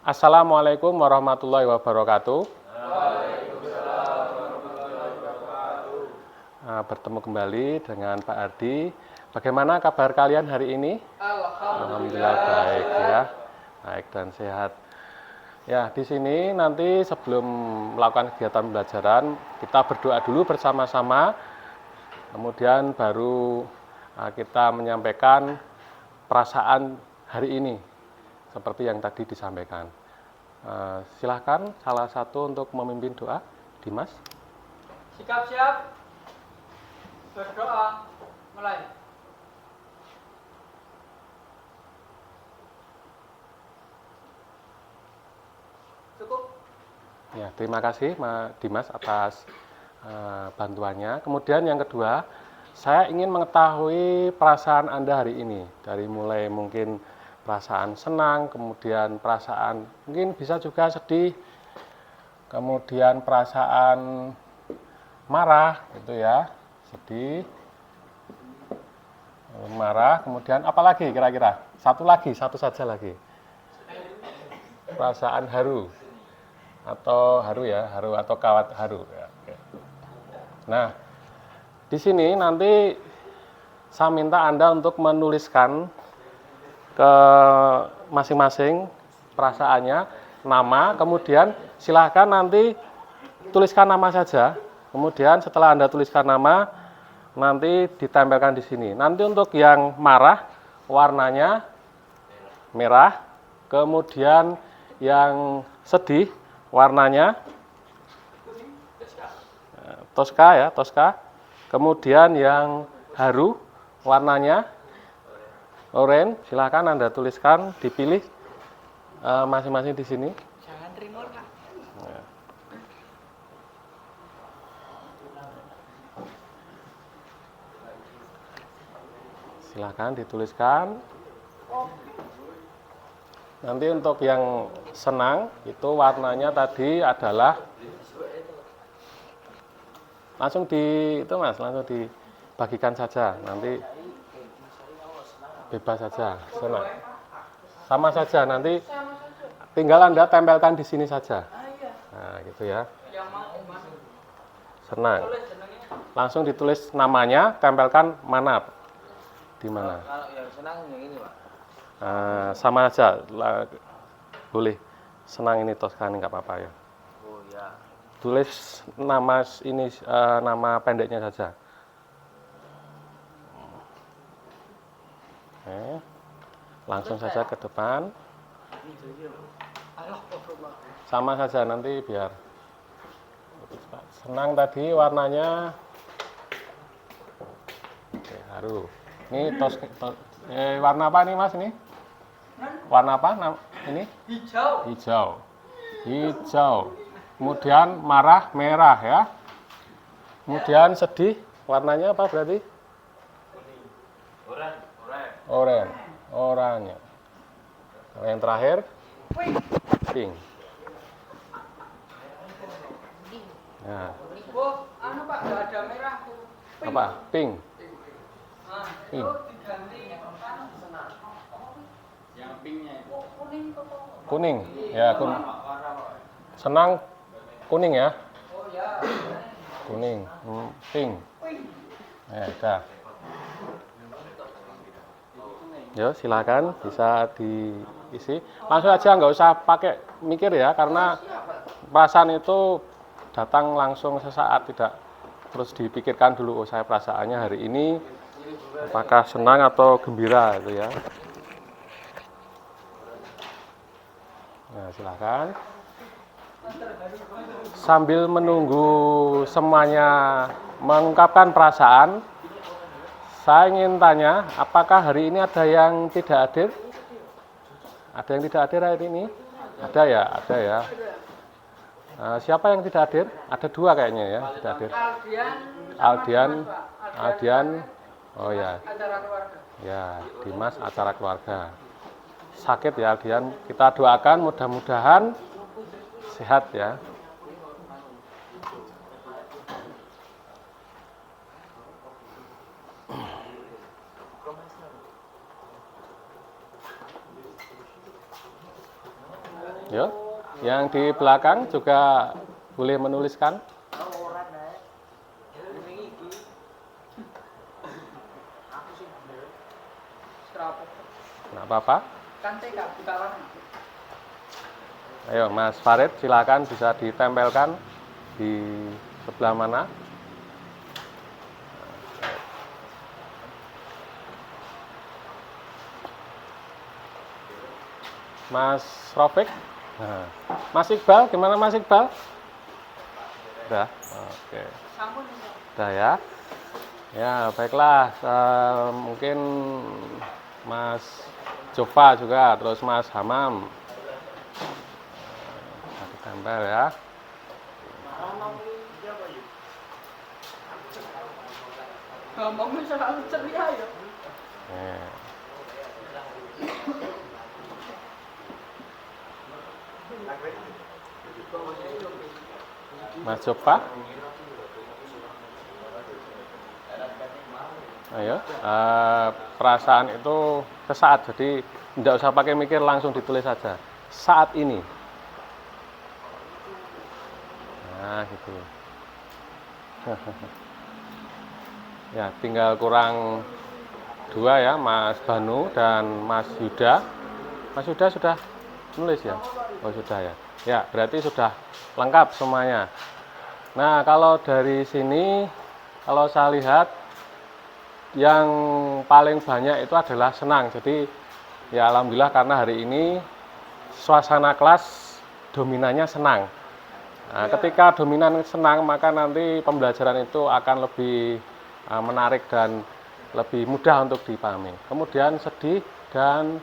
Assalamualaikum warahmatullahi wabarakatuh. Bertemu kembali dengan Pak Ardi. Bagaimana kabar kalian hari ini? Alhamdulillah baik ya, baik dan sehat. Ya, di sini nanti sebelum melakukan kegiatan pembelajaran, kita berdoa dulu bersama-sama. Kemudian baru kita menyampaikan perasaan hari ini, seperti yang tadi disampaikan. Silahkan salah satu untuk memimpin doa, Dimas. Sikap siap, berdoa, mulai. Cukup. Ya, terima kasih Dimas atas bantuannya. Kemudian yang kedua, saya ingin mengetahui perasaan Anda hari ini. Dari mulai mungkin perasaan senang, kemudian perasaan mungkin bisa juga sedih, kemudian perasaan marah gitu ya, sedih, marah, kemudian apa lagi kira-kira? Satu saja lagi. Perasaan haru atau haru ya, haru atau kawat haru ya. Nah, di sini nanti saya minta Anda untuk menuliskan ke masing-masing perasaannya, nama, kemudian silahkan nanti tuliskan nama saja. Kemudian setelah Anda tuliskan nama, nanti ditempelkan di sini. Nanti untuk yang marah, warnanya merah. Kemudian yang sedih, warnanya toska ya, toska. Kemudian yang haru, warnanya oranye. Silahkan Anda tuliskan, dipilih masing-masing di sini. Jangan remote, Kak. Silahkan dituliskan. Nanti untuk yang senang itu warnanya tadi adalah langsung langsung dibagikan saja. Nanti bebas saja, senang. Sama saja, nanti tinggal Anda tempelkan di sini saja. Nah, gitu ya. Senang. Langsung ditulis namanya, tempelkan mana? Di mana? Kalau yang senang yang ini, Pak. Sama aja, boleh senang ini Toskani nggak apa-apa ya. Oh ya. Tulis nama ini nama pendeknya saja. Oke. Langsung saja ke depan. Sama saja nanti biar senang tadi warnanya. Oke, haru. Ini warna apa nih Mas ini? Warna apa? Ini? Hijau. Hijau. Hijau. Kemudian marah, merah ya. Kemudian sedih, warnanya apa berarti? Oranye. Oranye. Yang terakhir? Pink. Nah. Oh, anu Pak, nggak ada merah. Pink. Apa? Pink. Itu diganti yang pinknya itu. Kuning. Ya, senang kuning ya. Oh ya. Kuning. Pink. Dah. Yo, silakan bisa diisi. Langsung aja, nggak usah pakai mikir ya, karena perasaan itu datang langsung sesaat, tidak terus dipikirkan dulu. Oh, saya perasaannya hari ini apakah senang atau gembira itu ya. Nah, silakan. Sambil menunggu semuanya mengungkapkan perasaan, saya ingin tanya, apakah hari ini ada yang tidak hadir? Ada yang tidak hadir hari ini? Ada ya, ada ya. Siapa yang tidak hadir? Ada dua kayaknya ya, tidak hadir. Aldian. Oh ya. Acara keluarga. Ya, Dimas acara keluarga. Sakit ya Aldian. Kita doakan mudah-mudahan sehat ya. Yuk, yang di belakang juga boleh menuliskan. Nggak apa-apa. Kan TK buka warna. Ayo Mas Farid, silakan bisa ditempelkan di sebelah mana. Mas Rofik. Nah, Mas Iqbal, gimana Mas Iqbal? Udah, oke. Sampun ini. Udah ya. Ya, baiklah. Mungkin Mas Jova juga, terus Mas Hamam. Ditempel ya. Ngomongnya selalu ceria ya. Nih. Mas Jova. Ayo, perasaan itu sesaat, jadi tidak usah pakai mikir, langsung ditulis saja. Saat ini. Nah, gitu. Ya, tinggal kurang 2 ya, Mas Banu dan Mas Yuda. Mas Yuda sudah nulis ya? Oh, sudah ya. Ya, berarti sudah lengkap semuanya. Nah, kalau dari sini, kalau saya lihat, yang paling banyak itu adalah senang. Jadi ya alhamdulillah karena hari ini suasana kelas dominannya senang. Nah, ketika dominan senang maka nanti pembelajaran itu akan lebih menarik dan lebih mudah untuk dipahami. Kemudian sedih dan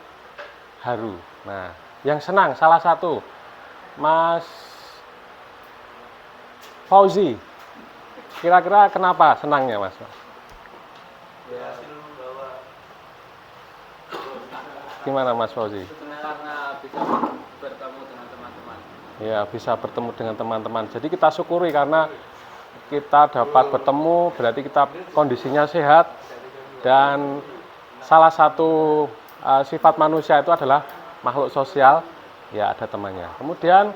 haru. Nah, yang senang salah satu Mas Fauzi. Kira-kira kenapa senangnya Mas? Gimana Mas Fauzi? Karena bisa bertemu dengan teman-teman. Ya, bisa bertemu dengan teman-teman. Jadi kita syukuri karena kita dapat bertemu, berarti kita kondisinya sehat. Dan salah satu sifat manusia itu adalah makhluk sosial, ya ada temannya. Kemudian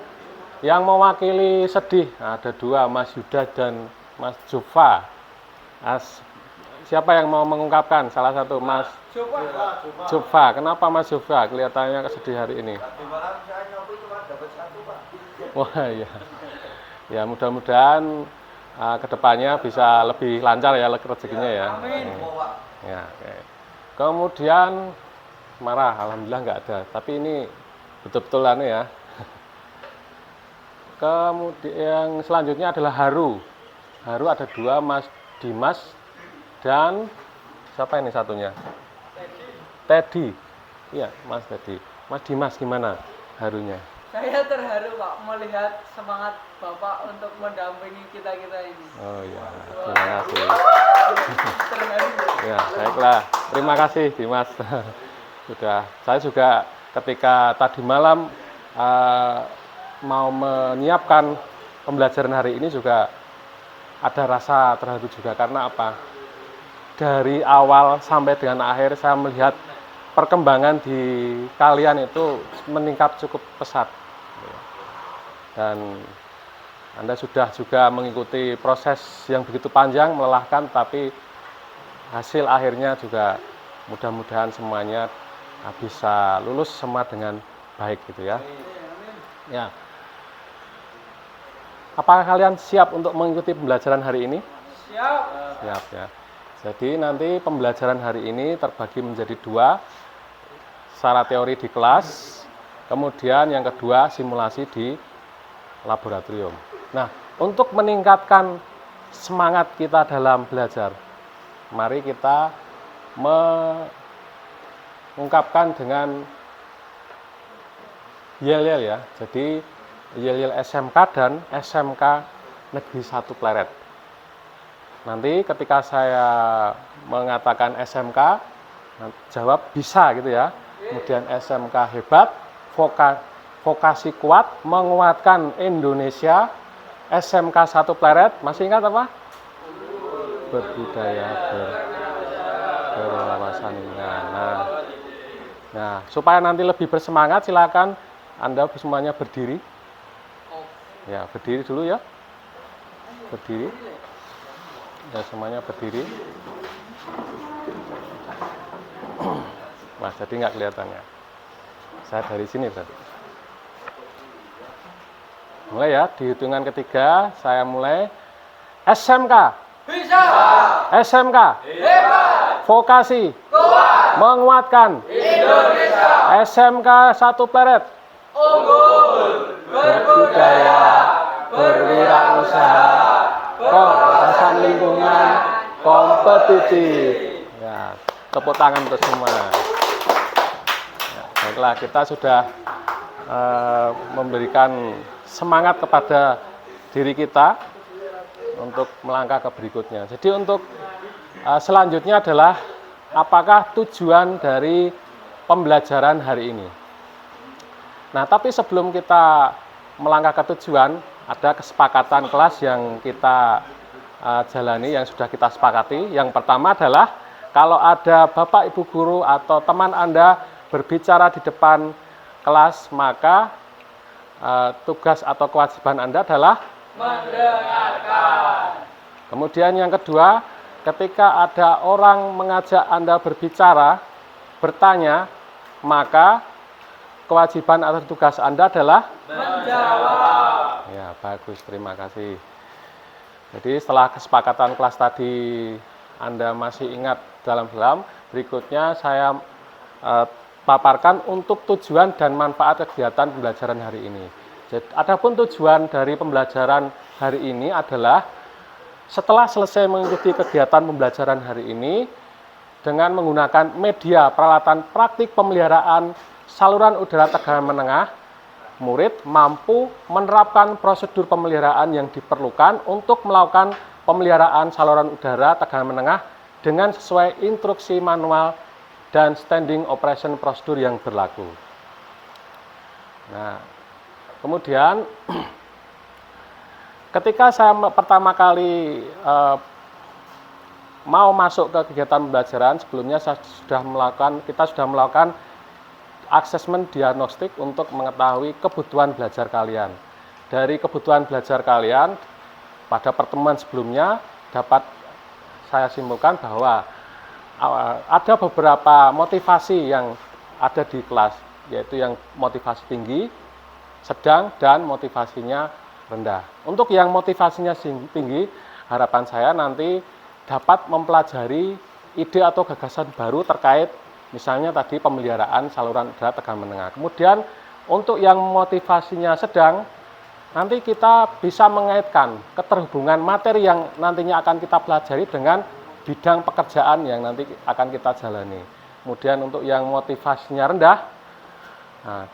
yang mewakili sedih, nah, ada 2, Mas Yuda dan Mas Jova. Siapa yang mau mengungkapkan? Salah satu, Mas Jova. Kenapa Mas Jova kelihatannya kesedih hari ini? Wah ya, ya mudah-mudahan kedepannya bisa lebih lancar ya rezekinya ya. Ya, oke. Kemudian marah, alhamdulillah nggak ada. Tapi ini betul-betul ya. Kemudian yang selanjutnya adalah haru. Haru ada 2, Mas Dimas dan siapa ini satunya? Teddy. Iya, Mas Teddy. Mas Dimas gimana harunya? Saya terharu Pak melihat semangat Bapak untuk mendampingi kita-kita ini. Oh iya, terima kasih. Terharu. Ya, baiklah. Terima kasih Dimas. Sudah. Saya juga ketika tadi malam mau menyiapkan pembelajaran hari ini juga ada rasa terharu juga karena apa? Dari awal sampai dengan akhir saya melihat perkembangan di kalian itu meningkat cukup pesat. Dan Anda sudah juga mengikuti proses yang begitu panjang, melelahkan, tapi hasil akhirnya juga mudah-mudahan semuanya bisa lulus semua dengan baik gitu ya. Ya. Apakah kalian siap untuk mengikuti pembelajaran hari ini? Siap. Siap ya. Jadi nanti pembelajaran hari ini terbagi menjadi 2, secara teori di kelas, kemudian yang kedua simulasi di laboratorium. Nah, untuk meningkatkan semangat kita dalam belajar, mari kita mengungkapkan dengan yel-yel ya. Jadi yel-yel SMK dan SMK Negeri 1 Pleret. Nanti ketika saya mengatakan SMK, jawab bisa gitu ya. Kemudian SMK hebat, vokasi kuat, menguatkan Indonesia. SMK 1 Pleret, masih ingat apa? Berbudaya berwawasan lingkungan. Nah, supaya nanti lebih bersemangat, silakan Anda semuanya berdiri. Oh. Ya, berdiri dulu ya. Berdiri. Ya, semuanya berdiri. Wah, jadi nggak kelihatan ya. Saya dari sini tadi. Mulai ya, di hitungan ketiga saya mulai. SMK. Bisa. SMK. Hebat. Vokasi. Kuat. Menguatkan. Indonesia. SMK 1 Pleret. Unggul. Berbudaya. Berwirausaha. Kebersihan lingkungan. Kompetitif. Ya, tepuk tangan untuk semua. Ya, baiklah, kita sudah memberikan semangat kepada diri kita untuk melangkah ke berikutnya. Jadi untuk selanjutnya adalah apakah tujuan dari pembelajaran hari ini. Nah, tapi sebelum kita melangkah ke tujuan, ada kesepakatan kelas yang kita jalani, yang sudah kita sepakati. Yang pertama adalah kalau ada Bapak Ibu guru atau teman Anda berbicara di depan kelas, maka tugas atau kewajiban Anda adalah Mendengarkan. Kemudian yang kedua, ketika ada orang mengajak Anda berbicara, bertanya, maka kewajiban atau tugas Anda adalah Menjawab. ya, bagus, terima kasih. Jadi setelah kesepakatan kelas tadi Anda masih ingat dalam-dalam, berikutnya saya paparkan untuk tujuan dan manfaat kegiatan pembelajaran hari ini. Jadi, adapun tujuan dari pembelajaran hari ini adalah setelah selesai mengikuti kegiatan pembelajaran hari ini dengan menggunakan media peralatan praktik pemeliharaan saluran udara tegangan menengah, murid mampu menerapkan prosedur pemeliharaan yang diperlukan untuk melakukan pemeliharaan saluran udara tegangan menengah dengan sesuai instruksi manual dan standing operation prosedur yang berlaku. Nah, kemudian ketika saya pertama kali mau masuk ke kegiatan pembelajaran, sebelumnya kita sudah melakukan asesmen diagnostik untuk mengetahui kebutuhan belajar kalian. Dari kebutuhan belajar kalian, pada pertemuan sebelumnya dapat saya simpulkan bahwa ada beberapa motivasi yang ada di kelas, yaitu yang motivasi tinggi, sedang, dan motivasinya rendah. Untuk yang motivasinya tinggi, harapan saya nanti dapat mempelajari ide atau gagasan baru terkait misalnya tadi pemeliharaan saluran udara tegangan menengah. Kemudian untuk yang motivasinya sedang, nanti kita bisa mengaitkan keterhubungan materi yang nantinya akan kita pelajari dengan bidang pekerjaan yang nanti akan kita jalani. Kemudian untuk yang motivasinya rendah, nah,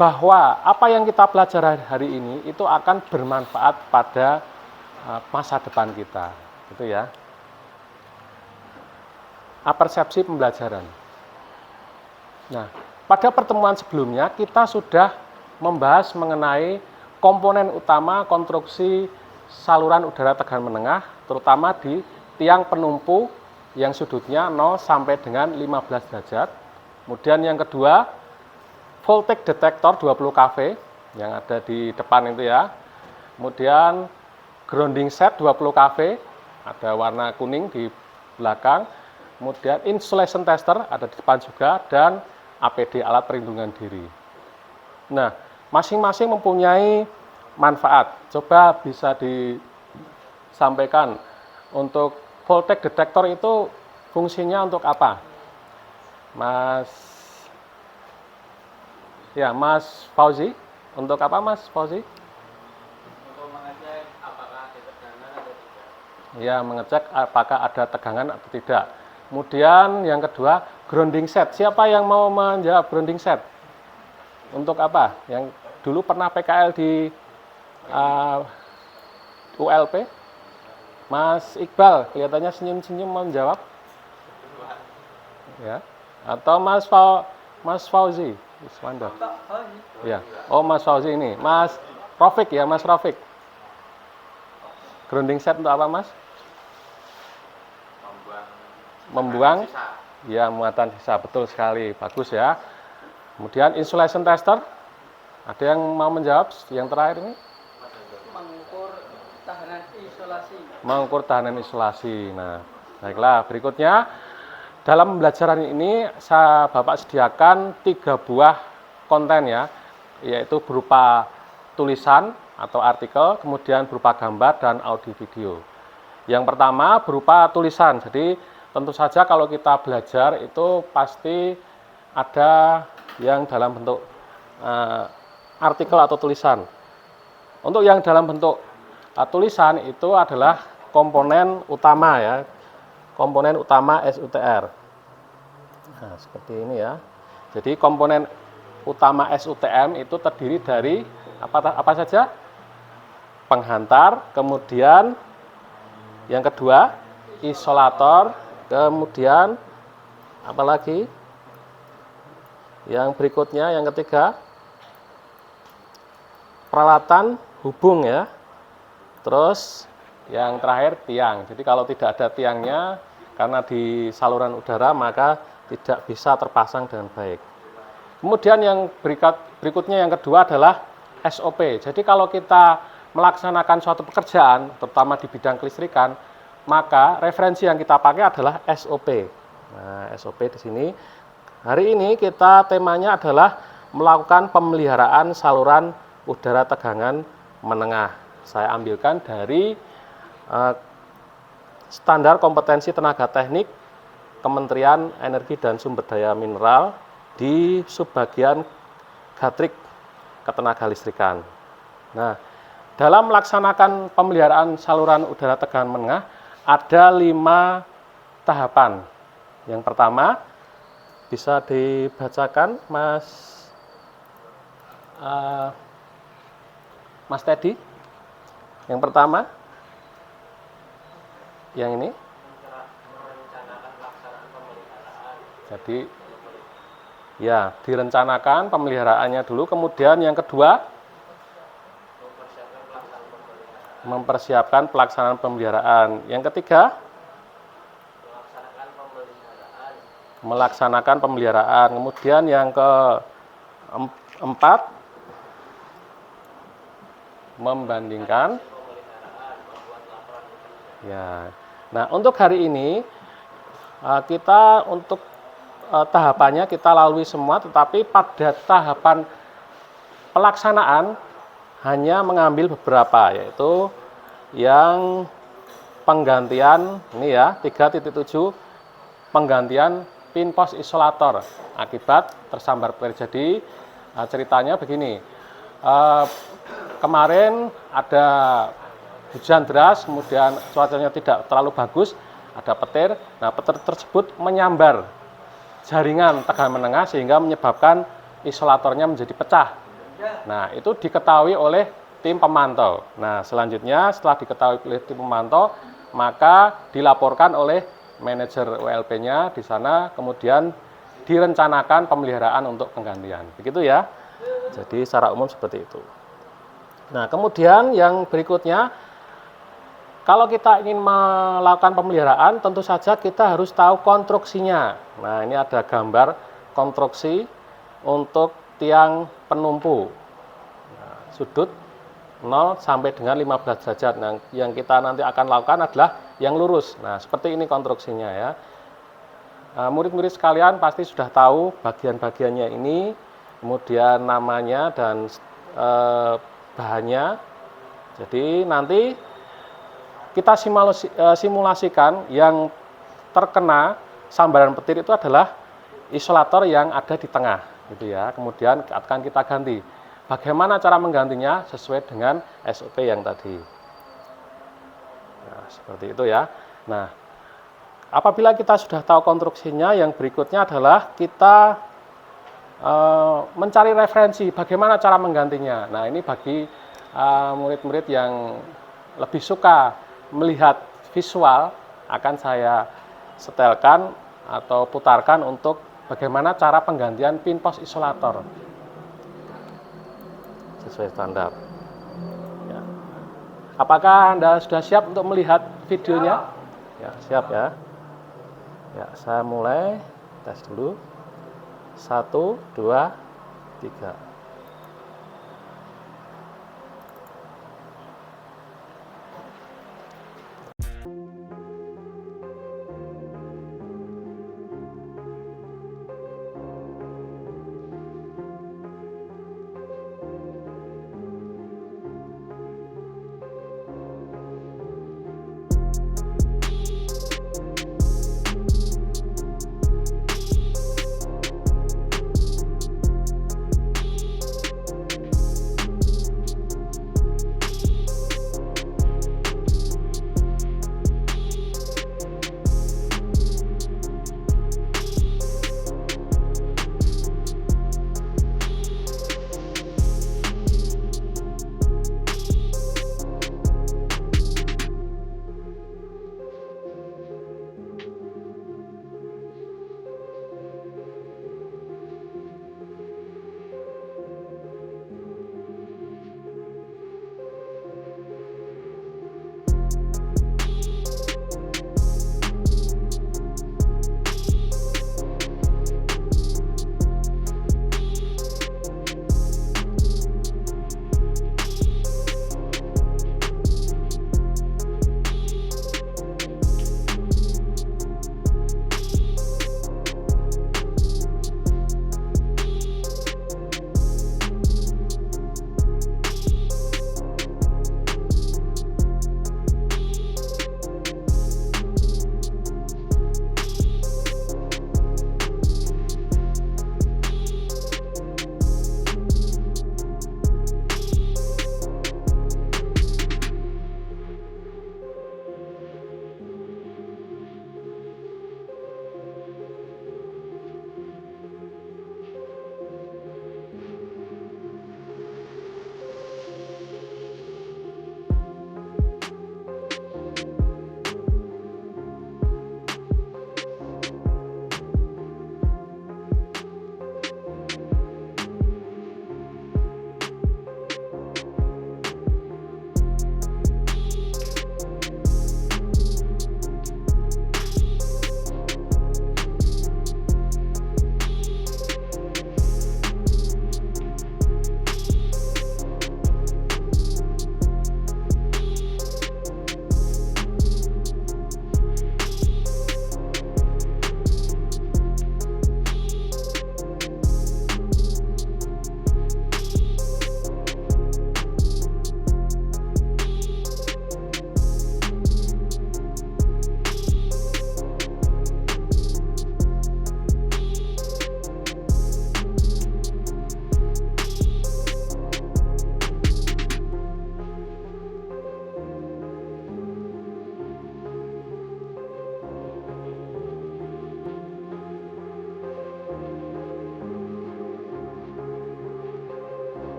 bahwa apa yang kita pelajari hari ini itu akan bermanfaat pada masa depan kita, gitu ya. Persepsi pembelajaran. Nah, pada pertemuan sebelumnya kita sudah membahas mengenai komponen utama konstruksi saluran udara tegangan menengah, terutama di tiang penumpu yang sudutnya 0 sampai dengan 15 derajat. Kemudian yang kedua, voltage detektor 20 kV yang ada di depan itu ya. Kemudian grounding set 20 kV, ada warna kuning di belakang. Kemudian insulation tester ada di depan juga, dan APD, alat perlindungan diri. Nah, masing-masing mempunyai manfaat. Coba bisa disampaikan untuk voltage detektor itu fungsinya untuk apa? Mas Fauzi, untuk apa Mas Fauzi? Untuk mengecek apakah ada tegangan atau tidak. Ya, mengecek apakah ada tegangan atau tidak. Kemudian yang kedua, grounding set. Siapa yang mau menjawab grounding set? Untuk apa? Yang dulu pernah PKL di ULP? Mas Iqbal, kelihatannya senyum-senyum mau menjawab. Ya. Atau Mas Fauzi? Iswandar. Ya. Oh, Mas Fauzi ini. Mas Rafiq ya, Mas Rafiq. Grounding set untuk apa, Mas? Membuang ya, muatan sisa. Betul sekali, bagus ya. Kemudian insulation tester Ada yang mau menjawab yang terakhir ini? Mengukur tahanan isolasi. Mengukur tahanan isolasi. Nah, baiklah, berikutnya dalam pembelajaran ini Bapak sediakan 3 buah konten ya, yaitu berupa tulisan atau artikel, kemudian berupa gambar dan audio video. Yang pertama berupa tulisan. Jadi tentu saja kalau kita belajar itu pasti ada yang dalam bentuk artikel atau tulisan. Untuk yang dalam bentuk tulisan itu adalah komponen utama ya, komponen utama SUTR. Nah, seperti ini ya. Jadi komponen utama SUTM itu terdiri dari apa saja? Penghantar, kemudian yang kedua isolator, kemudian apa lagi? Yang berikutnya yang ketiga peralatan hubung ya. Terus yang terakhir tiang. Jadi kalau tidak ada tiangnya karena di saluran udara maka tidak bisa terpasang dengan baik. Kemudian yang berikutnya yang kedua adalah SOP. Jadi kalau kita melaksanakan suatu pekerjaan terutama di bidang kelistrikan, maka referensi yang kita pakai adalah SOP. Nah, SOP di sini hari ini kita temanya adalah melakukan pemeliharaan saluran udara tegangan menengah. Saya ambilkan dari standar kompetensi tenaga teknik Kementerian Energi dan Sumber Daya Mineral di subbagian Gatrik Ketenagalistrikan. Nah, dalam melaksanakan pemeliharaan saluran udara tegangan menengah ada 5 tahapan. Yang pertama bisa dibacakan Mas Teddy. Yang pertama, yang ini. Jadi, ya direncanakan pemeliharaannya dulu. Kemudian yang kedua, mempersiapkan pelaksanaan pemeliharaan. Yang ketiga, melaksanakan pemeliharaan. Kemudian yang keempat, membandingkan. Ya. Nah, untuk hari ini kita untuk tahapannya kita lalui semua, tetapi pada tahapan pelaksanaan hanya mengambil beberapa, yaitu yang penggantian ini ya 3.7 penggantian pin pos isolator akibat tersambar petir. Jadi ceritanya begini, kemarin ada hujan deras, kemudian cuacanya tidak terlalu bagus, ada petir. Nah, petir tersebut menyambar jaringan tegangan menengah sehingga menyebabkan isolatornya menjadi pecah. Nah, itu diketahui oleh tim pemantau. Nah, selanjutnya setelah diketahui oleh tim pemantau, maka dilaporkan oleh manajer WLP-nya di sana, kemudian direncanakan pemeliharaan untuk penggantian. Begitu ya. Jadi secara umum seperti itu. Nah, kemudian yang berikutnya, kalau kita ingin melakukan pemeliharaan, tentu saja kita harus tahu konstruksinya. Nah, ini ada gambar konstruksi untuk tiang penumpu. Nah, sudut 0 sampai dengan 15 derajat. Nah, yang kita nanti akan lakukan adalah yang lurus. Nah, seperti ini konstruksinya ya. Murid-murid sekalian pasti sudah tahu bagian-bagiannya ini, kemudian namanya dan bahannya. Jadi nanti kita simulasikan yang terkena sambaran petir itu adalah isolator yang ada di tengah, gitu ya. Kemudian akan kita ganti. Bagaimana cara menggantinya sesuai dengan SOP yang tadi. Nah, seperti itu ya. Nah, apabila kita sudah tahu konstruksinya, yang berikutnya adalah kita mencari referensi bagaimana cara menggantinya. Nah, ini bagi murid-murid yang lebih suka melihat visual, akan saya setelkan atau putarkan untuk bagaimana cara penggantian pin pos isolator sesuai standar. Ya. Apakah Anda sudah siap untuk melihat videonya? Ya, siap ya. Ya, saya mulai tes dulu. 1, 2, 3.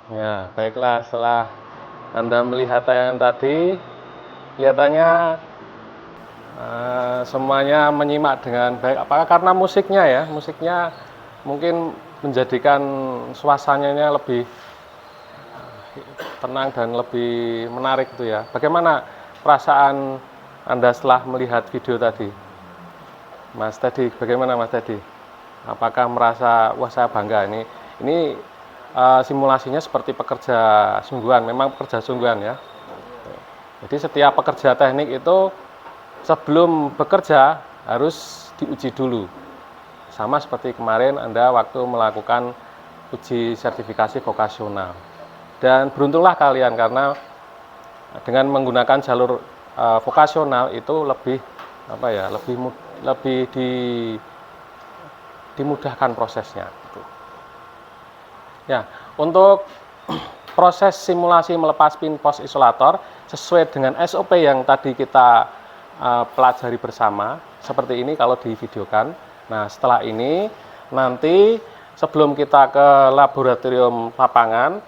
Ya, baiklah, setelah Anda melihat tayangan tadi, kelihatannya semuanya menyimak dengan baik. Apakah karena musiknya ya? Musiknya mungkin menjadikan suasananya lebih tenang dan lebih menarik itu ya. Bagaimana perasaan Anda setelah melihat video tadi? Mas Teddy, bagaimana Mas Teddy? Apakah merasa, wah saya bangga ini simulasinya seperti pekerja sungguhan, memang pekerja sungguhan ya. Jadi setiap pekerja teknik itu sebelum bekerja harus diuji dulu. Sama seperti kemarin Anda waktu melakukan uji sertifikasi vokasional. Dan beruntunglah kalian karena dengan menggunakan jalur vokasional itu lebih dimudahkan prosesnya. Ya, untuk proses simulasi melepas pin pos isolator sesuai dengan SOP yang tadi kita pelajari bersama, seperti ini kalau divideokan. Nah, setelah ini nanti sebelum kita ke laboratorium lapangan,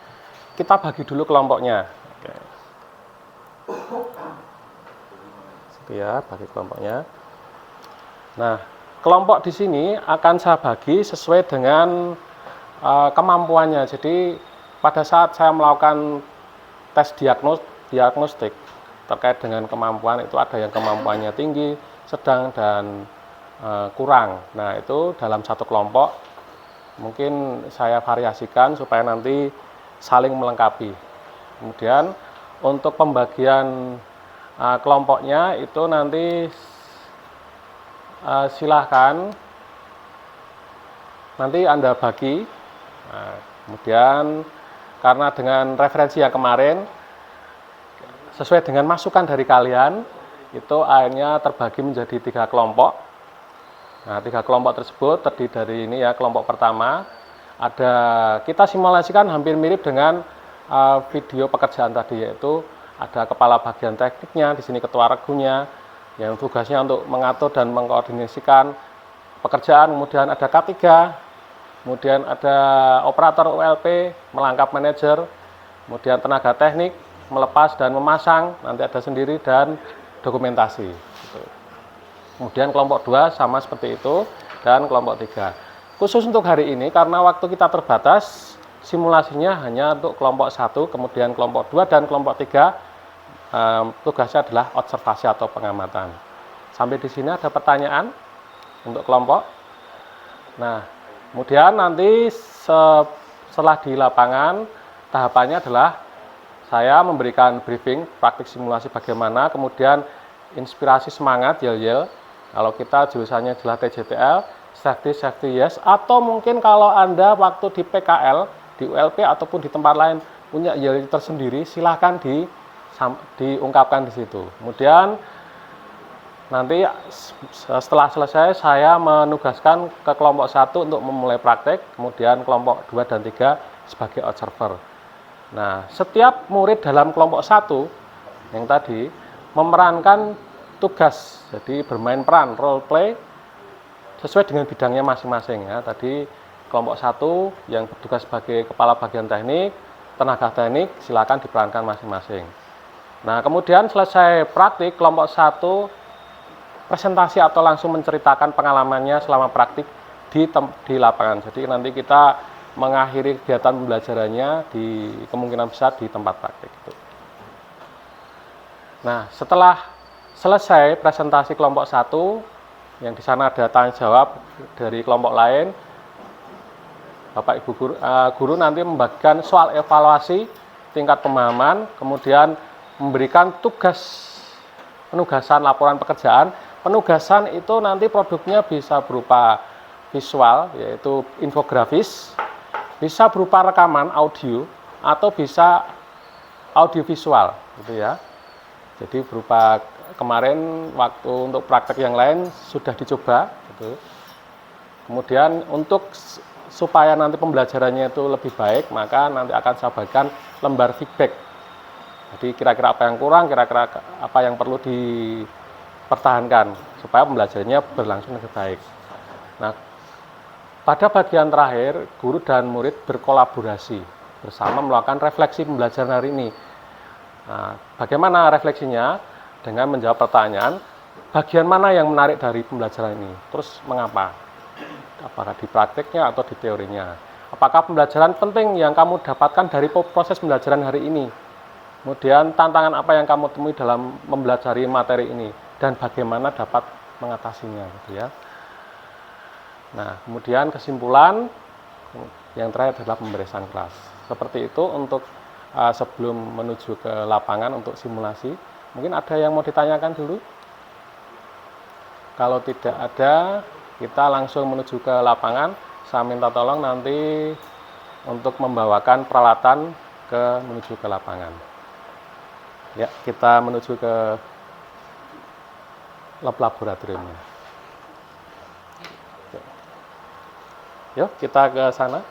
kita bagi dulu kelompoknya. Oke. Ya, bagi kelompoknya. Nah, kelompok di sini akan saya bagi sesuai dengan kemampuannya. Jadi pada saat saya melakukan tes diagnostik terkait dengan kemampuan, itu ada yang kemampuannya tinggi, sedang, dan kurang. Nah, itu dalam satu kelompok mungkin saya variasikan supaya nanti saling melengkapi. Kemudian untuk pembagian kelompoknya itu nanti silahkan nanti Anda bagi. Nah, kemudian karena dengan referensi yang kemarin sesuai dengan masukan dari kalian, itu akhirnya terbagi menjadi 3 kelompok. Nah, 3 kelompok tersebut terdiri dari ini ya, kelompok pertama ada, kita simulasikan hampir mirip dengan video pekerjaan tadi, yaitu ada kepala bagian tekniknya, di sini ketua regunya yang tugasnya untuk mengatur dan mengkoordinasikan pekerjaan, kemudian ada K3, kemudian ada operator ULP, melangkap manajer, kemudian tenaga teknik, melepas dan memasang, nanti ada sendiri, dan dokumentasi. Kemudian kelompok 2 sama seperti itu, dan kelompok 3. Khusus untuk hari ini, karena waktu kita terbatas, simulasinya hanya untuk kelompok 1, kemudian kelompok 2, dan kelompok 3, tugasnya adalah observasi atau pengamatan. Sampai di sini ada pertanyaan untuk kelompok? Nah, kemudian nanti setelah di lapangan, tahapannya adalah saya memberikan briefing, praktik simulasi bagaimana, kemudian inspirasi semangat, yel-yel. Kalau kita jurusannya adalah TJTL, safety yes, atau mungkin kalau Anda waktu di PKL, di ULP, ataupun di tempat lain punya yel tersendiri, silahkan diungkapkan di situ. Kemudian nanti setelah selesai saya menugaskan ke kelompok 1 untuk memulai praktek, kemudian kelompok 2 dan 3 sebagai observer. Nah, setiap murid dalam kelompok 1 yang tadi memerankan tugas, jadi bermain peran, role play sesuai dengan bidangnya masing-masing ya. Tadi kelompok 1 yang bertugas sebagai kepala bagian teknik, tenaga teknik, silakan diperankan masing-masing. Nah, kemudian selesai praktik, kelompok 1 presentasi atau langsung menceritakan pengalamannya selama praktik di lapangan. Jadi nanti kita mengakhiri kegiatan pembelajarannya di kemungkinan besar di tempat praktik itu. Nah, setelah selesai presentasi kelompok 1, yang di sana ada tanya jawab dari kelompok lain, Bapak Ibu guru nanti membagikan soal evaluasi tingkat pemahaman, kemudian memberikan penugasan laporan pekerjaan. Penugasan itu nanti produknya bisa berupa visual, yaitu infografis, bisa berupa rekaman audio, atau bisa audiovisual, gitu ya. Jadi berupa kemarin waktu untuk praktek yang lain sudah dicoba, gitu. Kemudian untuk supaya nanti pembelajarannya itu lebih baik, maka nanti akan saya bagikan lembar feedback. Jadi kira-kira apa yang kurang, kira-kira apa yang perlu dipertahankan supaya pembelajarannya berlangsung lebih baik. Nah, pada bagian terakhir, guru dan murid berkolaborasi. bersama melakukan refleksi pembelajaran hari ini. Nah, bagaimana refleksinya? Dengan menjawab pertanyaan, bagian mana yang menarik dari pembelajaran ini? Terus mengapa? Apakah di prakteknya atau di teorinya? Apakah pembelajaran penting yang kamu dapatkan dari proses pembelajaran hari ini? Kemudian tantangan apa yang kamu temui dalam mempelajari materi ini? Dan bagaimana dapat mengatasinya, gitu ya. Nah, kemudian kesimpulan yang terakhir adalah pemberesan kelas. Seperti itu untuk sebelum menuju ke lapangan untuk simulasi. Mungkin ada yang mau ditanyakan dulu? Kalau tidak ada, kita langsung menuju ke lapangan. Saya minta tolong nanti untuk membawakan peralatan menuju ke lapangan. Ya, kita menuju ke lab laboratoriumnya. Yuk, kita ke sana.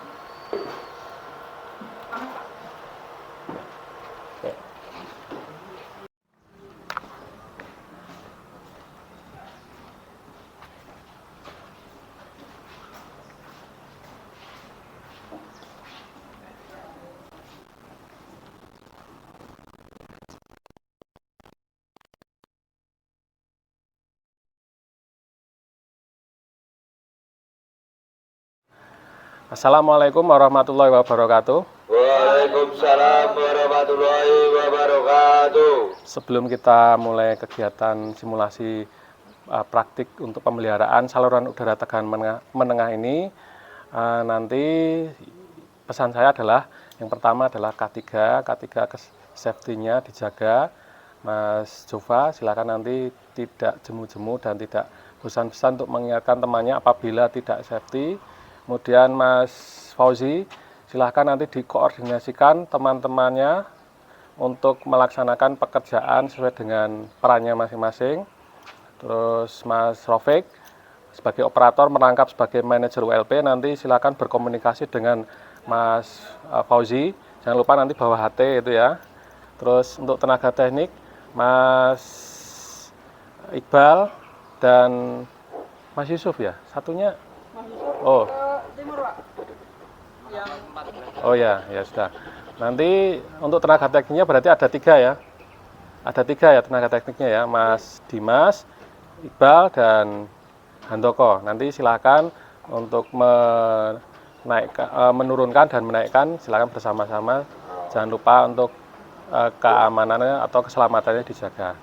Assalamualaikum warahmatullahi wabarakatuh. Waalaikumsalam warahmatullahi wabarakatuh. Sebelum kita mulai kegiatan simulasi praktik untuk pemeliharaan saluran udara tegangan menengah ini, nanti pesan saya adalah yang pertama adalah K3 safety-nya dijaga. Mas Jova silakan nanti tidak jemu-jemu dan tidak bosan-bosan untuk mengingatkan temannya apabila tidak safety. Kemudian Mas Fauzi, silahkan nanti dikoordinasikan teman-temannya untuk melaksanakan pekerjaan sesuai dengan perannya masing-masing. Terus Mas Rofik, sebagai operator merangkap sebagai manajer ULP, nanti silahkan berkomunikasi dengan Mas Fauzi. Jangan lupa nanti bawa HT itu ya. Terus untuk tenaga teknik, Mas Iqbal dan Mas Yusuf ya. Satunya, oh. Timur, Pak. Oh ya, ya sudah. Nanti untuk tenaga tekniknya berarti ada 3 ya. Ada 3 ya tenaga tekniknya ya, Mas Dimas, Iqbal, dan Handoko. Nanti silakan untuk menurunkan dan menaikkan, silakan bersama-sama. Jangan lupa untuk keamanannya atau keselamatannya dijaga.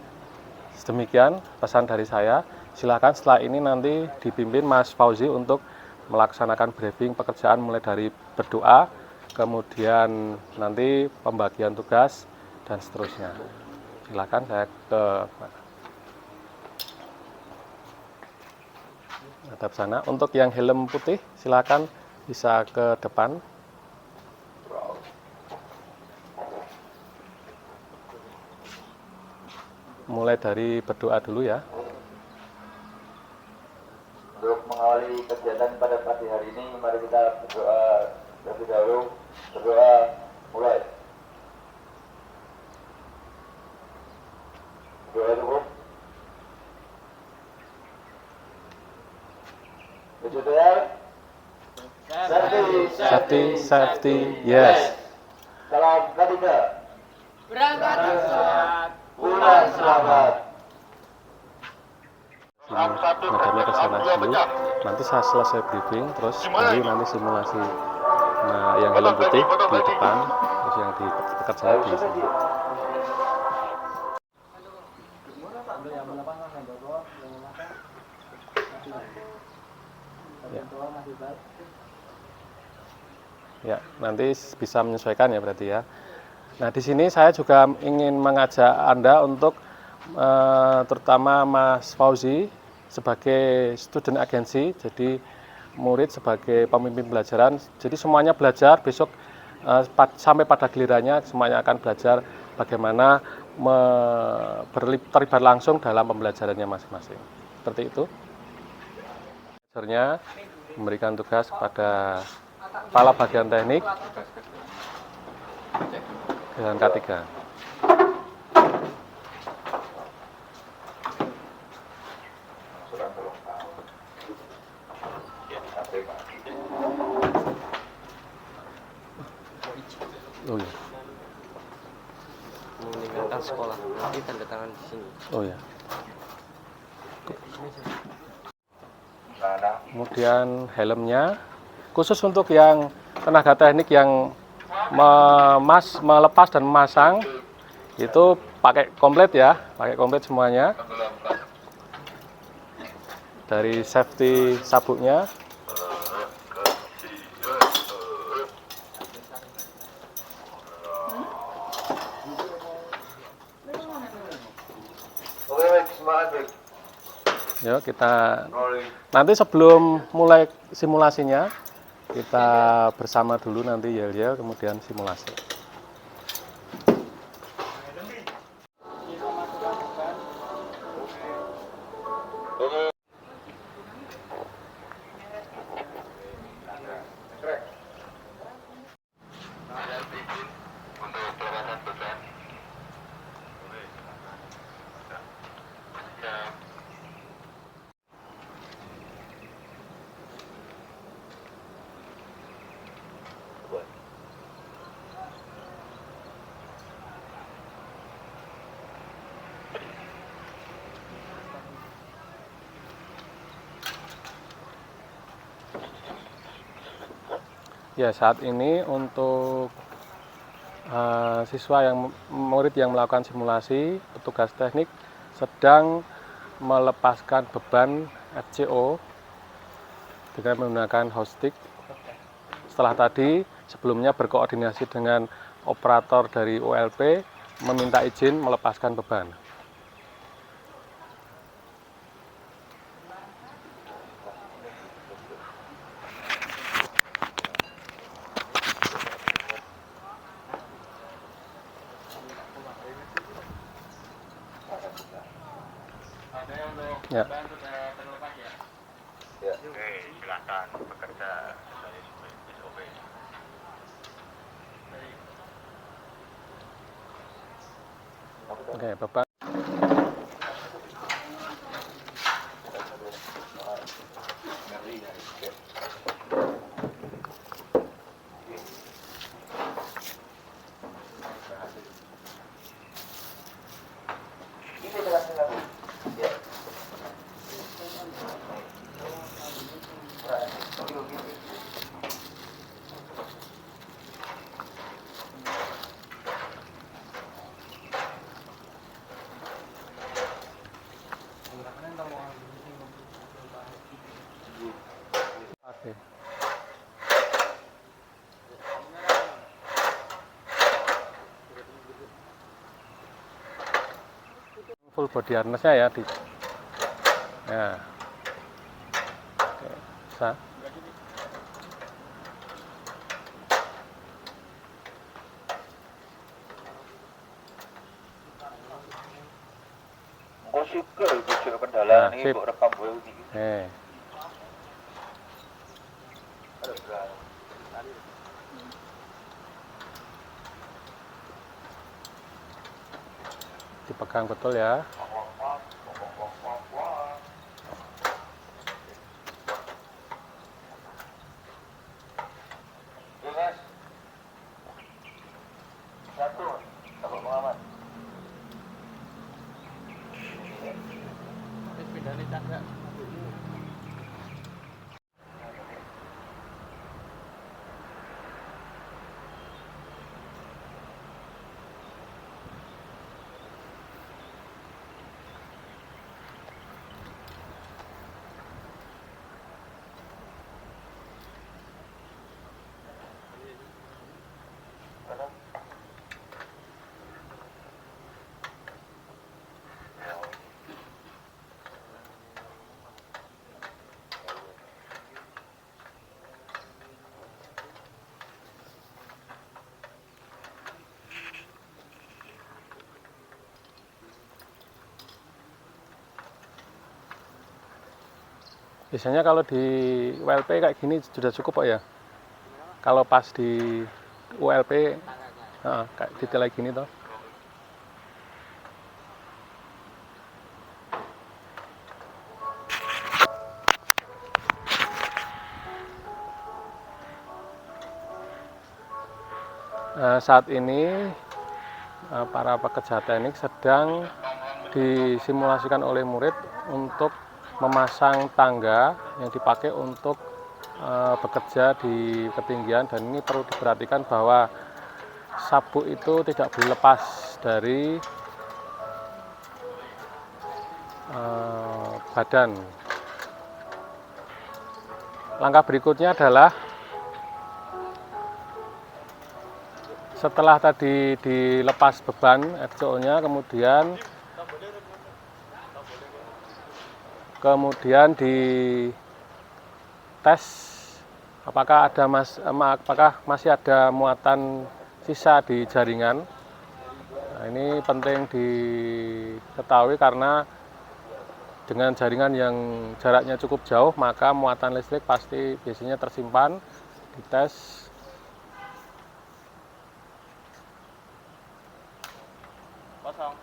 Demikian pesan dari saya. Silakan setelah ini nanti dipimpin Mas Fauzi untuk melaksanakan briefing pekerjaan mulai dari berdoa, kemudian nanti pembagian tugas dan seterusnya. Silakan saya ke hadap sana. Untuk yang helm putih silakan bisa ke depan. Mulai dari berdoa dulu ya. Untuk mengawali kegiatan pada pagi hari ini, mari kita berdoa terlebih dahulu. Berdoa mulai. Doa cukup. Tujuan. Safety, yes. Salam K3. Berangkat selamat. Pulang selamat. Madamnya ke sana dulu. Nanti saya selesai briefing, terus baru nanti simulasi. Nah, yang helm putih di depan, terus yang di pekerja di sini. Ya, nanti bisa menyesuaikan ya berarti ya. Nah, di sini saya juga ingin mengajak Anda untuk terutama Mas Fauzi sebagai student agency, jadi murid sebagai pemimpin pembelajaran. Jadi semuanya belajar besok sampai pada gilirannya semuanya akan belajar bagaimana terlibat langsung dalam pembelajarannya masing-masing. Seperti itu. Belajarnya memberikan tugas kepada kepala bagian teknik dengan K3. Oh ya. Meninggalkan sekolah, nanti tanda tangan di sini. Oh ya. Mana? Kemudian helmnya khusus untuk yang tenaga teknik yang melepas dan memasang itu pakai komplit ya, pakai komplit semuanya. Dari safety sabuknya. Yuk kita nanti sebelum mulai simulasinya kita bersama dulu nanti yel-yel kemudian simulasi. Ya, saat ini untuk siswa yang murid yang melakukan simulasi, petugas teknik sedang melepaskan beban FCO dengan menggunakan host stick. Setelah tadi sebelumnya berkoordinasi dengan operator dari ULP meminta izin melepaskan beban. Ya. Ya. Oke, silakan bekerja dari SOP. Oke, Bapak. Oke. Full body harness-nya ya di. Ya. Oke, bisa. Engko syukur bujuk Nah, kendalaan iki sip. mbok rekam wae iki. Dipegang betul ya. Mas. Satu, Bapak Muhammad. Biasanya kalau di ULP kayak gini sudah cukup Pak ya. Kalau pas di ULP kayak detail kayak gini toh. Saat ini para pekerja teknik sedang disimulasikan oleh murid untuk memasang tangga yang dipakai untuk bekerja di ketinggian, dan ini perlu diperhatikan bahwa sabuk itu tidak boleh lepas dari badan. Langkah berikutnya adalah setelah tadi dilepas beban RCO-nya, kemudian dites apakah masih ada muatan sisa di jaringan. Nah, ini penting diketahui karena dengan jaringan yang jaraknya cukup jauh, maka muatan listrik pasti biasanya tersimpan. Dites. Kosong.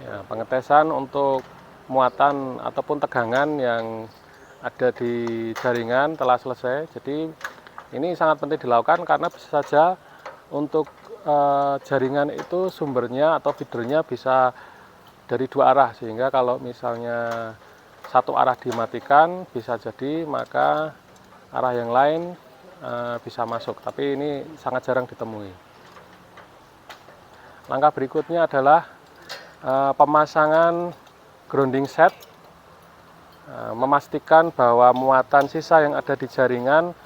Ya, pengetesan untuk muatan ataupun tegangan yang ada di jaringan telah selesai. Jadi ini sangat penting dilakukan karena bisa saja untuk jaringan itu sumbernya atau feedernya bisa dari dua arah, sehingga kalau misalnya satu arah dimatikan bisa jadi maka arah yang lain bisa masuk, tapi ini sangat jarang ditemui. Langkah berikutnya adalah pemasangan grounding set, memastikan bahwa muatan sisa yang ada di jaringan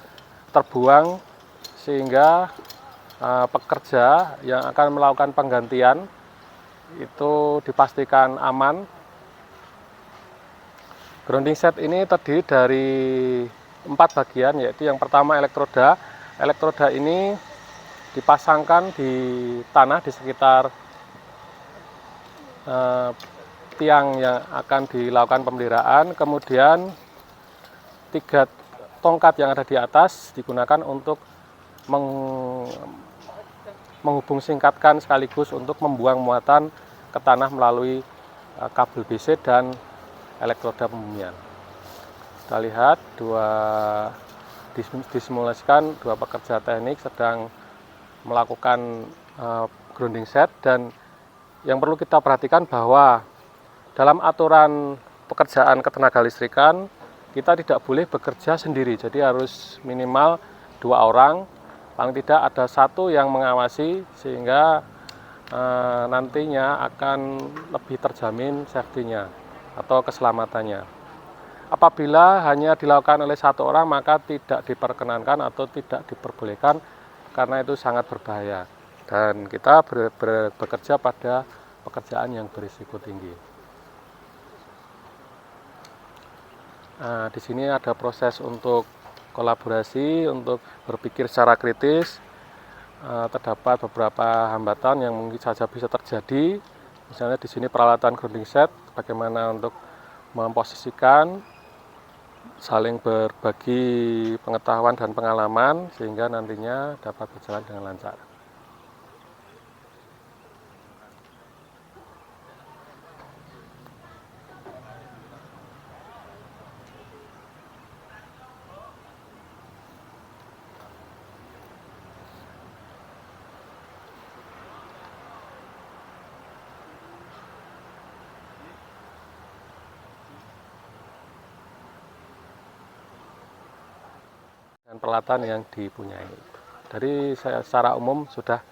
terbuang sehingga pekerja yang akan melakukan penggantian itu dipastikan aman. Grounding set ini terdiri dari 4 bagian, yaitu yang pertama elektroda. Elektroda ini dipasangkan di tanah di sekitar tiang yang akan dilakukan pemeliharaan. Kemudian 3 tongkat yang ada di atas digunakan untuk menghubung singkatkan sekaligus untuk membuang muatan ke tanah melalui kabel BC dan elektroda pembumian. Kita lihat disimulasikan 2 pekerja teknik sedang melakukan grounding set, dan yang perlu kita perhatikan bahwa dalam aturan pekerjaan ketenaga listrikan kita tidak boleh bekerja sendiri, jadi harus minimal 2 orang, paling tidak ada 1 yang mengawasi sehingga nantinya akan lebih terjamin safety-nya atau keselamatannya. Apabila hanya dilakukan oleh 1 orang maka tidak diperkenankan atau tidak diperbolehkan karena itu sangat berbahaya dan kita bekerja pada pekerjaan yang berisiko tinggi. Nah, di sini ada proses untuk kolaborasi, untuk berpikir secara kritis. Terdapat beberapa hambatan yang mungkin saja bisa terjadi. Misalnya di sini peralatan grounding set, bagaimana untuk memposisikan, saling berbagi pengetahuan dan pengalaman sehingga nantinya dapat berjalan dengan lancar. Dan peralatan yang dipunyai. Dari saya secara umum sudah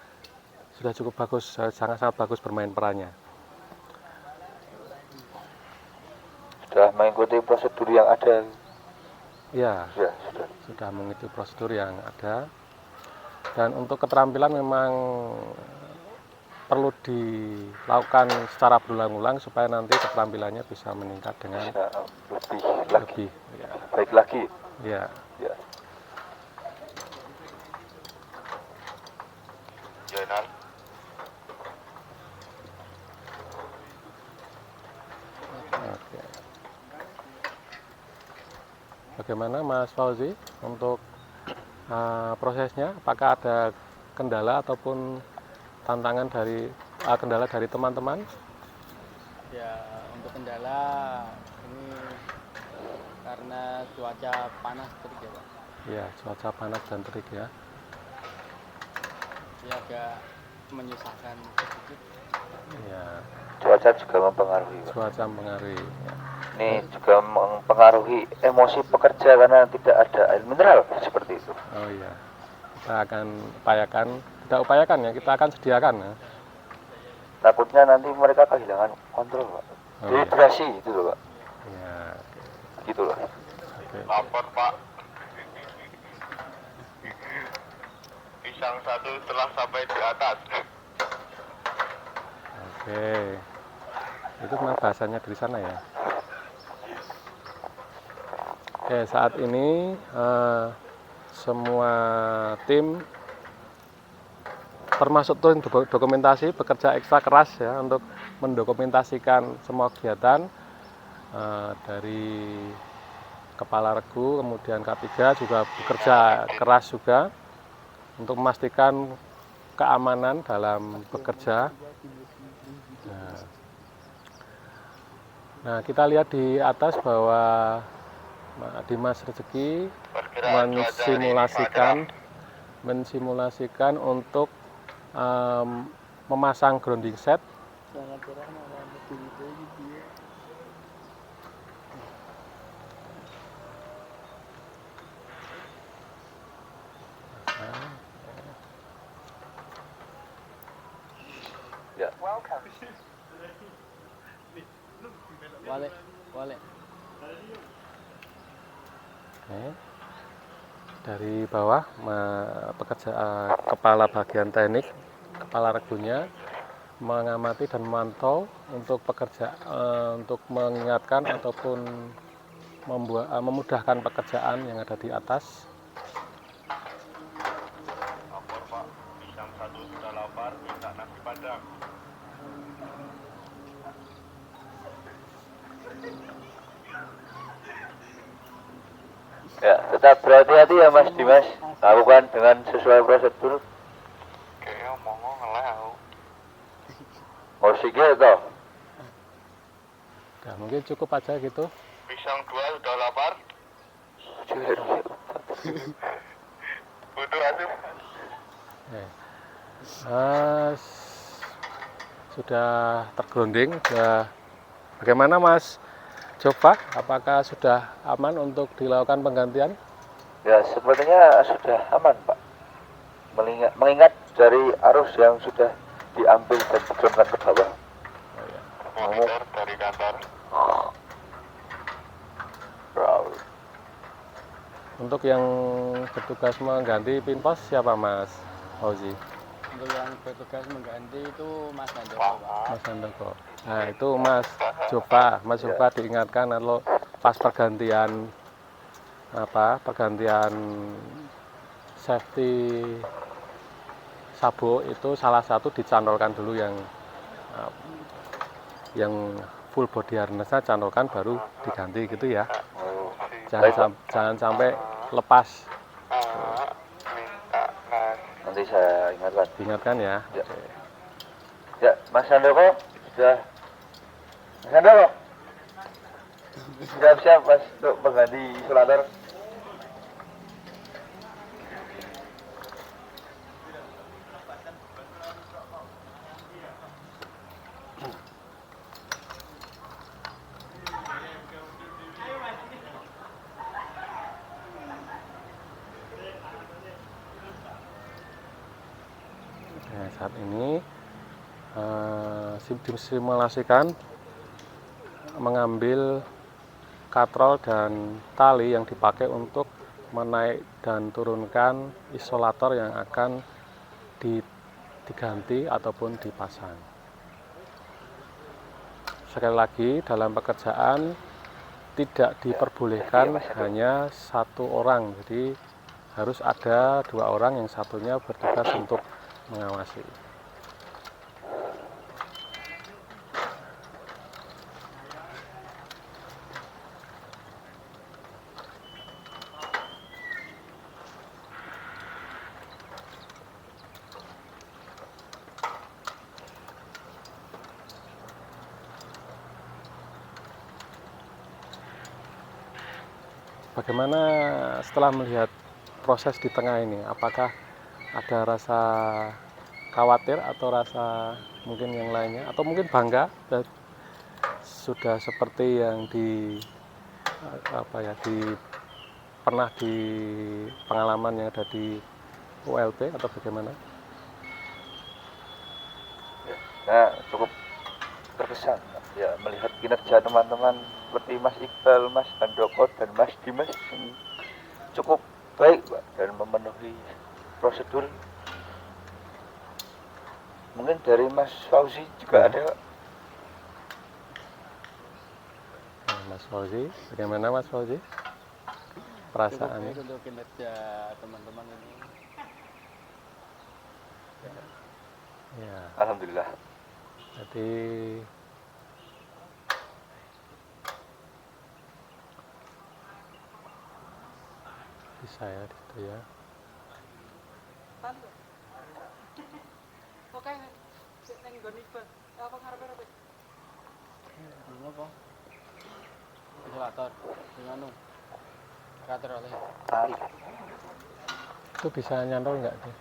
cukup bagus, sangat bagus bermain perannya. Sudah mengikuti prosedur yang ada. Ya, Ya, sudah mengikuti prosedur yang ada. Dan untuk keterampilan memang perlu dilakukan secara berulang-ulang supaya nanti keterampilannya bisa meningkat dengan lebih ya. Baik lagi. Ya. Ya. Jainal. Oke. Bagaimana Mas Fauzi untuk prosesnya? Apakah ada kendala ataupun tantangan dari kendala dari teman-teman? Ya, Kendala ini karena cuaca panas terik ya Pak. Ya, cuaca panas dan terik ya. Jadi agak menyusahkan sedikit. Ya, Cuaca juga mempengaruhi, Pak. cuaca mempengaruhi. Ya. Ini juga mempengaruhi emosi pekerja karena tidak ada air mineral seperti itu. Oh iya, kita akan upayakan, kita upayakan ya, kita akan sediakan ya. Takutnya nanti mereka kehilangan kontrol, Pak. Oh, Dehidrasi itu loh, Pak. Ya, Gitu loh. oke. Lapor Pak. Pisang satu telah sampai di atas. Oke, itu memang bahasanya dari sana ya. Oke, saat ini semua tim termasuk tim dokumentasi bekerja ekstra keras ya untuk mendokumentasikan semua kegiatan dari Kepala Regu, kemudian K3 juga bekerja keras juga untuk memastikan keamanan dalam bekerja. Nah, kita lihat di atas bahwa Dimas Rezeki mensimulasikan untuk memasang grounding set. Ya. Wale. Oke. Dari bawah pekerja kepala bagian teknik, kepala regunya mengamati dan memantau untuk pekerja untuk mengingatkan ataupun memudahkan pekerjaan yang ada di atas. Lapor Pak. Pisang satu sudah lapar, minta nasi padang. Ya, tetap berhati-hati ya Mas Dimas. Lakukan dengan sesuai prosedur. Kayaknya mau ngelau. Musiknya toh. Nah, mungkin cukup aja gitu. Pisang dua sudah lapar. Butuh asup. Sudah tergrounding. Bagaimana Mas Jova? Apakah sudah aman untuk dilakukan penggantian? Ya, sepertinya sudah aman, Pak. Mengingat dari arus yang sudah diambil dan diturunkan ke bawah. Monitor dari kantor. Untuk yang bertugas mengganti pinpos siapa Mas Fauzi? Untuk yang bertugas mengganti itu Mas Handoko Pak. Mas Handoko. Nah itu Mas Jova. Mas Jova diingatkan kalau pas pergantian safety sabuk itu salah satu dicantolkan dulu yang full body harness-nya cantolkan baru diganti gitu ya. Jangan sampai lepas. Nanti saya ingatkan. Diingatkan ya. Ya. Ya, Mas Handoko sudah. Mas Handoko. Siap-siap Mas untuk mengganti isolator. Nah, saat ini disimulasikan mengambil katrol dan tali yang dipakai untuk menaik dan turunkan isolator yang akan diganti ataupun dipasang. Sekali lagi, dalam pekerjaan tidak diperbolehkan hanya satu orang, jadi harus ada 2 orang, yang satunya bertugas untuk mengawasi. bagaimana setelah melihat proses di tengah ini? Apakah ada rasa khawatir atau rasa mungkin yang lainnya, atau mungkin bangga sudah seperti yang pernah di pengalaman yang ada di ULP atau bagaimana? Nah, cukup terkesan ya melihat kinerja teman-teman seperti Mas Iqbal, Mas Handoko, dan Mas Dimas yang cukup baik Pak, dan memenuhi prosedur. Mungkin dari Mas Fauzi juga ada Pak. Mas Fauzi, bagaimana Mas Fauzi? Perasaannya? Cukup baik untuk kinerja teman-teman ini. Ya, Alhamdulillah. jadi bisa ya di situ ya. Oke, neng nggon Iqbal. Apa ngarepe-arepe? Ini apa? Isolator. Gimana? Kater oleh. Ali. Itu bisa nyantol nggak sih?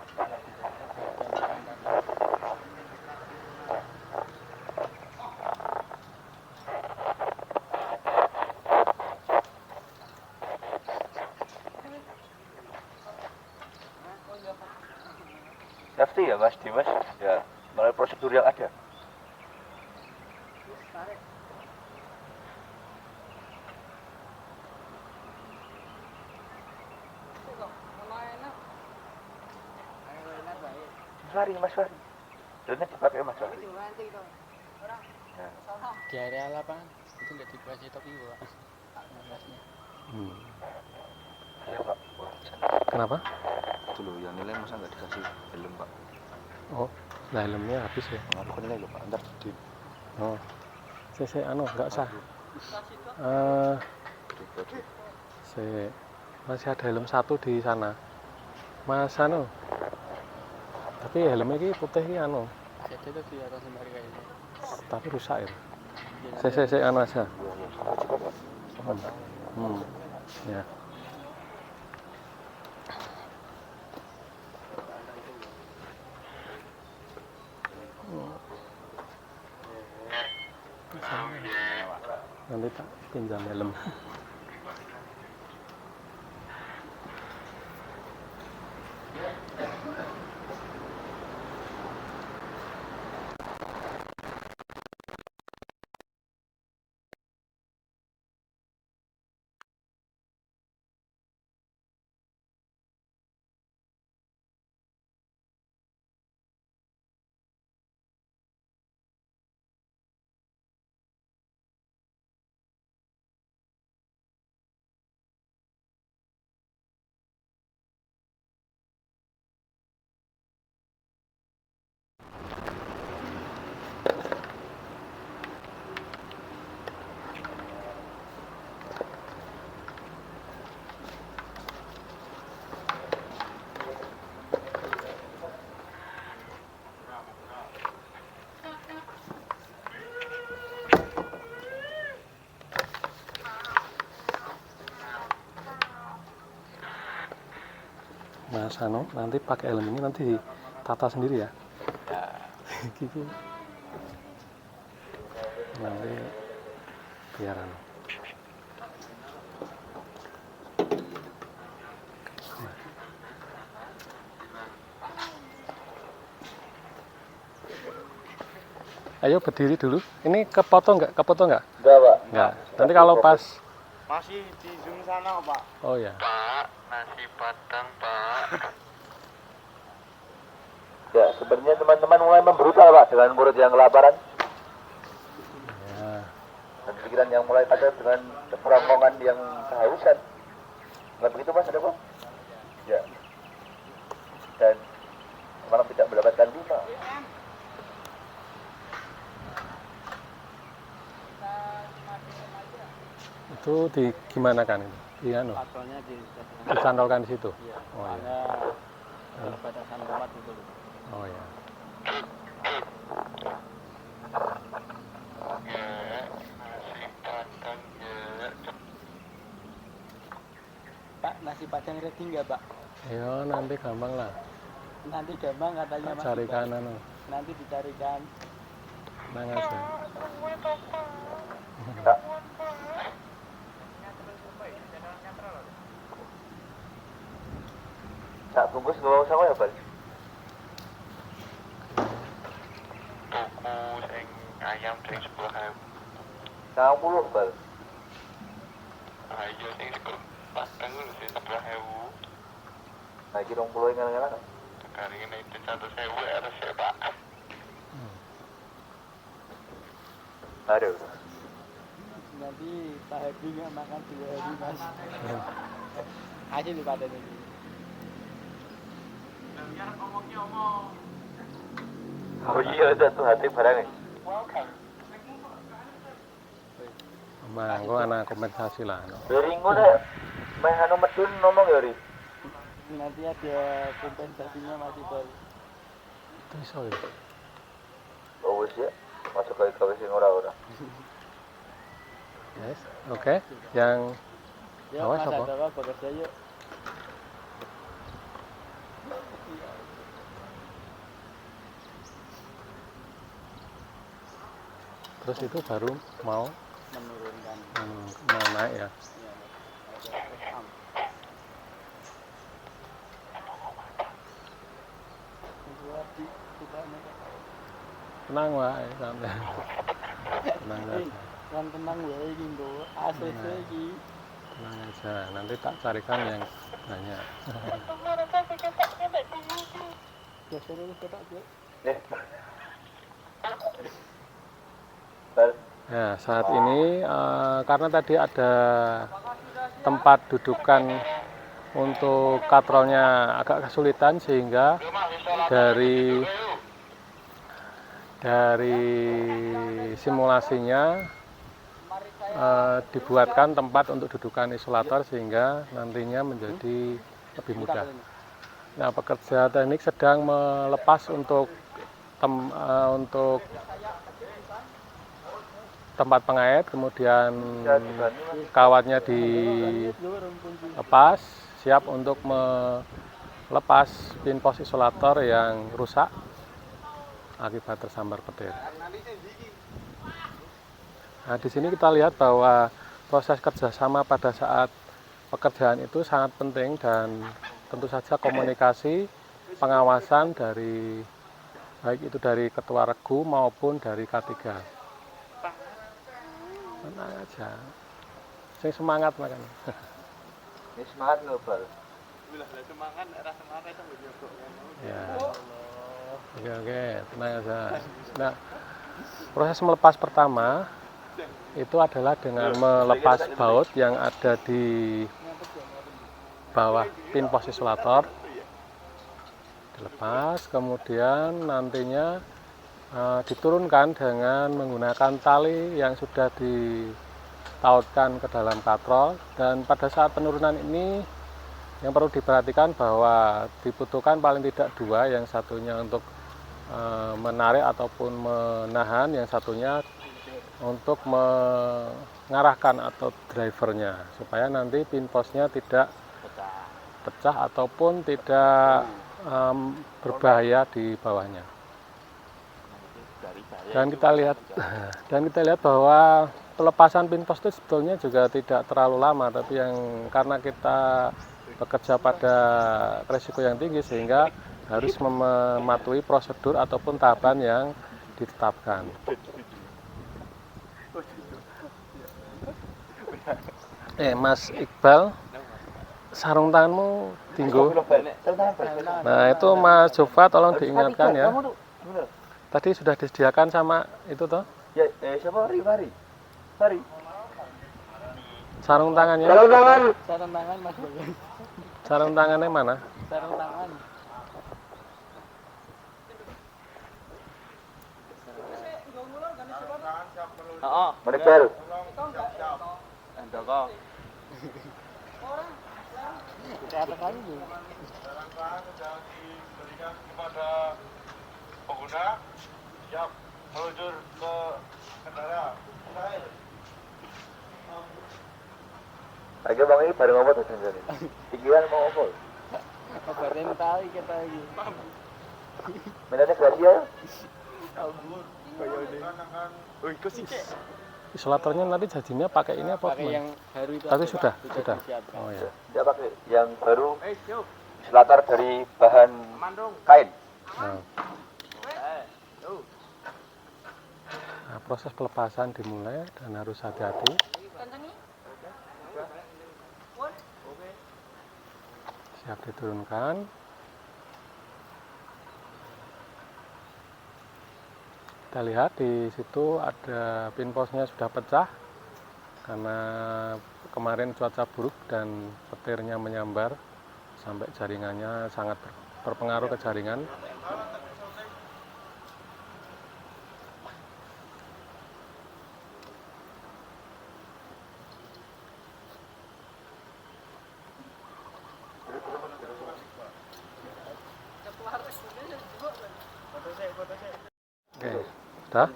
Safety ya Mas Dimas ya melalui prosedur yang ada. Mas Fahri. Drone dipakai Mas Fahri. Ya. Di area lapangan itu nggak dikasih topi Pak. Masnya. Iya Pak. Wah, Kenapa? itu loh yang nilai masa nggak dikasih helm Pak. Oh, nah helmnya habis ya. Mengaruh nilai loh Pak. Ntar di Oh, nggak usah. Masih ada helm satu di sana. Mas tapi helmnya ini putih ini Jadi itu di atas lemari kayak ini. tapi rusak ya. Jadi Aja. Ya. Nanti tak pinjam helm. Mas nanti pakai helm ini nanti ditata sendiri ya. Gitu. Nanti biar Ayo berdiri dulu. Ini kepotong nggak? Enggak Pak. Nggak. Nanti kalau pas. Masih di zoom sana Pak. Oh ya. Pak, nasi padang Pak. Ya, sebenarnya teman-teman mulai memberutal Pak dengan murid yang kelaparan Ya. dan pikiran yang mulai ada dengan kerongkongan yang kehausan. Nggak begitu Mas, ada Pak? Ya. Dan malam tidak mendapatkan lima. Itu di gimana kan itu? Iya, patronnya dicantolkan di situ. Iya. Oh ya. Ada batasan tempat gitu loh. Oh ya. Nasi padang ya. Padang Ready nggak Pak? Ya nanti gampang lah. Nanti gampang katanya Mas. Carikan Iqbal. anu. Nanti dicarikan. Tenang aja. Tak. Tak bungkus gak mau sama ya Bal? Tuku sing ayam sing 10.000. 90 Bal. Ah iya sing sego padang lho sing 10.000. Nah iki 20 ngelang-ngelang. Sekarang ini itu 100.000 harus ya Pak. Aduh. Nanti Pak Hadi nggak makan 2 hari Mas. Aja di Padang ini. Oh iya satu hati barangnya. Mangko ana kompensasi lah. Ringo deh. Meh anu medun ngomong ya Ri. Nanti ada kompensasinya Mas Iqbal. Itu iso ya. Oh wis ya. Masuk ke gawe sing ora-ora. Yes. Oke. Yang Yuk Awas, Mas apa? Adawa bekerja yuk. terus itu baru mau Menurunkan. mau naik ya. Tenang wae santai. Tenang aja. Kan tenang wae iki nggo ACC iki. Tenang aja. Nanti tak carikan yang banyak. Geser dulu ketok, Cuk. Bal. Ya, saat ini karena tadi ada tempat dudukan untuk katrolnya agak kesulitan sehingga dari simulasinya dibuatkan tempat untuk dudukan isolator sehingga nantinya menjadi lebih mudah. Nah, pekerja teknik sedang melepas untuk tempat pengait, kemudian kawatnya dilepas, siap untuk melepas pin pos isolator yang rusak akibat tersambar petir. Nah, di sini kita lihat bahwa proses kerjasama pada saat pekerjaan itu sangat penting dan tentu saja komunikasi, pengawasan dari baik itu dari ketua regu maupun dari K3. Tenang aja. Sing semangat makanya. Ini semangat lho Bal. Ya. Oke, tenang aja. Nah, proses melepas pertama itu adalah dengan melepas baut yang ada di bawah pin pos isolator. Dilepas, kemudian nantinya diturunkan dengan menggunakan tali yang sudah ditautkan ke dalam katrol, dan pada saat penurunan ini yang perlu diperhatikan bahwa dibutuhkan paling tidak dua, yang satunya untuk menarik ataupun menahan, yang satunya untuk mengarahkan atau drivernya supaya nanti pin posnya tidak pecah ataupun tidak berbahaya di bawahnya. Dan kita lihat bahwa pelepasan pin pos itu sebetulnya juga tidak terlalu lama, tapi yang karena kita bekerja pada resiko yang tinggi sehingga harus mematuhi prosedur ataupun tahapan yang ditetapkan. Mas Iqbal, sarung tanganmu tinggu. Nah, itu Mas Jova tolong diingatkan ya. Tadi sudah disediakan sama itu toh? Ya, siapa Mari. Sarung tangannya? Sarung tangan Mas Bagas. Sarung tangannya mana? Sarung tangan. Oo. Mari Bal. Andoko. Kata kali ini. Barang sudah diberikan kepada pengguna, siap meluncur ke kendaraan. Akhirnya bang ini bareng apa tuh sendiri? Pikiran mau apa? Apa rental kita lagi. Mainannya Gracia ya? Kabur. Koyo deh. Wih, kok sih Cek? Isolatornya nanti jadinya pakai ini apa Pakai gimana? yang baru itu. Tapi aja, sudah, Pak. sudah. disiapkan. Oh ya. Dia pakai yang baru selatar dari bahan kain. Nah. Nah, proses pelepasan dimulai dan harus hati-hati. Siap diturunkan. Kita lihat di situ ada pin posnya sudah pecah karena kemarin cuaca buruk dan petirnya menyambar sampai jaringannya sangat berpengaruh ke jaringan. Oke, sudah.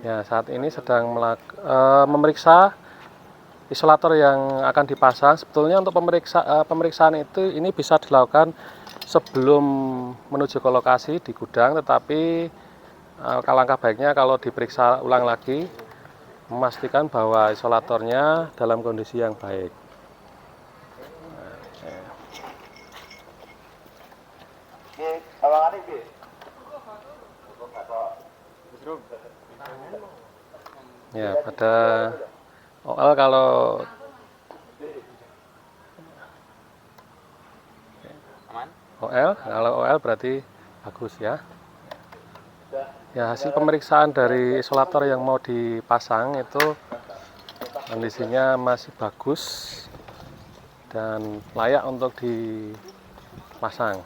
Ya, saat ini sedang memeriksa isolator yang akan dipasang. Sebetulnya untuk pemeriksaan itu ini bisa dilakukan sebelum menuju ke lokasi di gudang, tetapi langkah baiknya kalau diperiksa ulang lagi, memastikan bahwa isolatornya dalam kondisi yang baik. Oke, sawangannya oke. Ya, pada OL kalau OL berarti bagus ya. Ya, hasil pemeriksaan dari isolator yang mau dipasang itu kondisinya masih bagus dan layak untuk dipasang.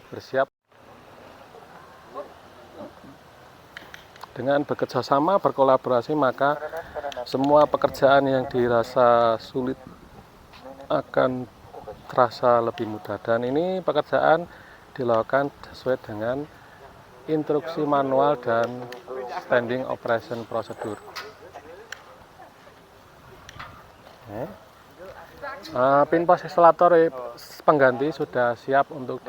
Bersiap. Dengan bekerjasama, berkolaborasi, maka semua pekerjaan yang dirasa sulit akan terasa lebih mudah. Dan ini pekerjaan dilakukan sesuai dengan instruksi manual dan standing operation procedure. Pin pos isolator pengganti sudah siap untuk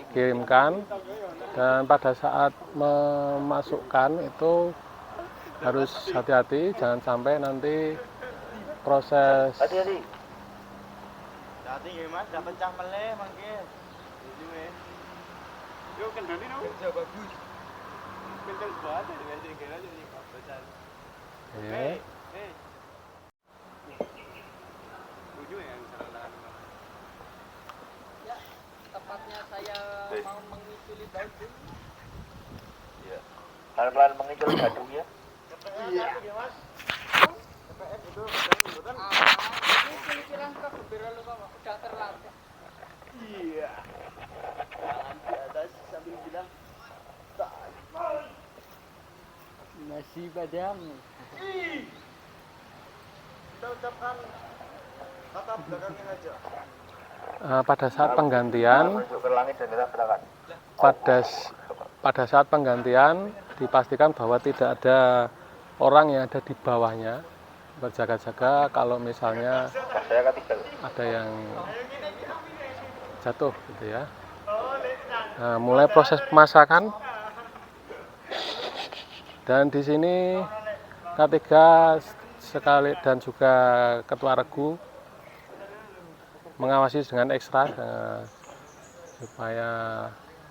dikirimkan, dan pada saat memasukkan itu harus hati-hati, jangan sampai nanti proses Hati-hati. Hati ya Mas, udah pecah meleh mangke. Yo kendali no. Kerja bagus. Kenceng banget ya kira jadi pecah. Setuju ya misalnya. Ya, tepatnya saya mau mengiculi baju. Iya. Pelan-pelan mengicul jadungnya. Iya. Mas. TPS itu betul. Ini pemikiran kegembira lu kok udah terlambat. Iya. Tangan di atas sambil bilang nasi padang. Kita ucapkan kata belakangnya aja. pada saat penggantian, Masuk ke langit dan kita berangkat. pada saat penggantian dipastikan bahwa tidak ada orang yang ada di bawahnya, berjaga-jaga kalau misalnya Saya ketiga. ada yang jatuh gitu ya. Nah, mulai proses pemasakan, dan di sini K3 sekali dan juga Ketua Regu mengawasi dengan ekstra supaya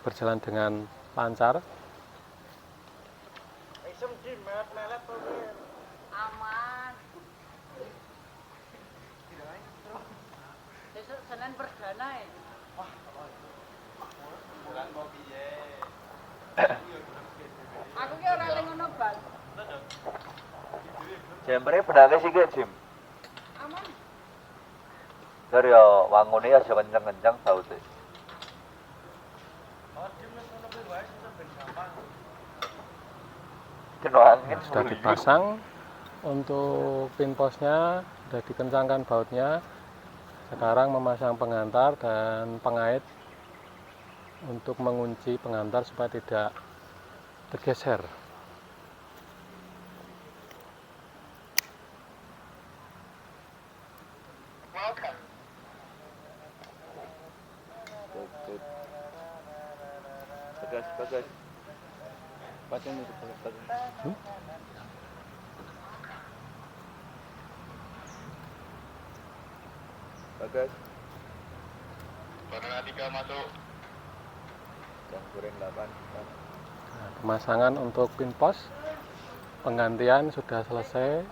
berjalan dengan lancar. Aman. Besok Senin perdana ya. Aku ki ora eling ngono bal. Jempernya pedangnya sih gak Jim. Aman. Dari ya wangunnya ya kencang-kencang tau tuh. Kena angin Sudah dipasang untuk pin posnya, sudah dikencangkan bautnya. Sekarang memasang pengantar dan pengait untuk mengunci pengantar supaya tidak tergeser. Bagas. Pasang itu Bagas. Bagas. Warna 3 masuk. Yang goreng 8. Nah, pemasangan untuk pin pos penggantian sudah selesai.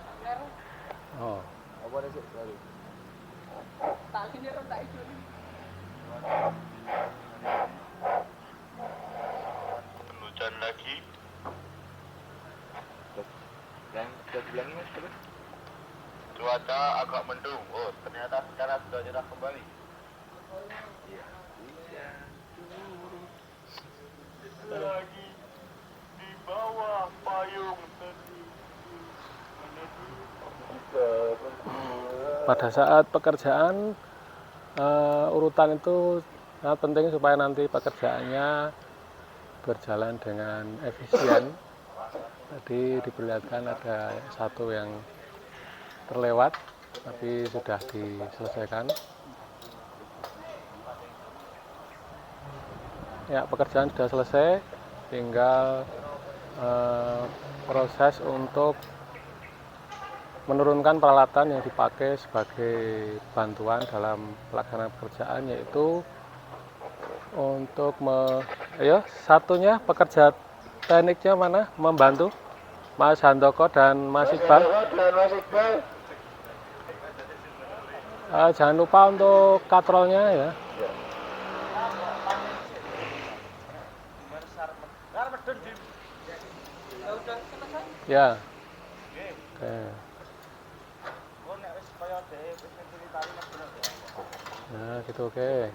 Oh, Apa ada sih? Lagi. Tak sini orang tak ikut ni. Hujan lagi. Yang sudah dibilangin mas terus? Cuaca agak mendung. Oh, ternyata sekarang sudah cerah kembali. Iya. Lagi di bawah payung pada saat pekerjaan urutan itu sangat penting supaya nanti pekerjaannya berjalan dengan efisien. Tadi diperlihatkan ada satu yang terlewat, tapi sudah diselesaikan. Ya, pekerjaan sudah selesai, tinggal proses untuk menurunkan peralatan yang dipakai sebagai bantuan dalam pelaksanaan pekerjaan, yaitu untuk satunya pekerja tekniknya mana membantu Mas Handoko dan Mas Iqbal. Jangan lupa untuk katrolnya ya. Ya. Oke. Nah, gitu oke.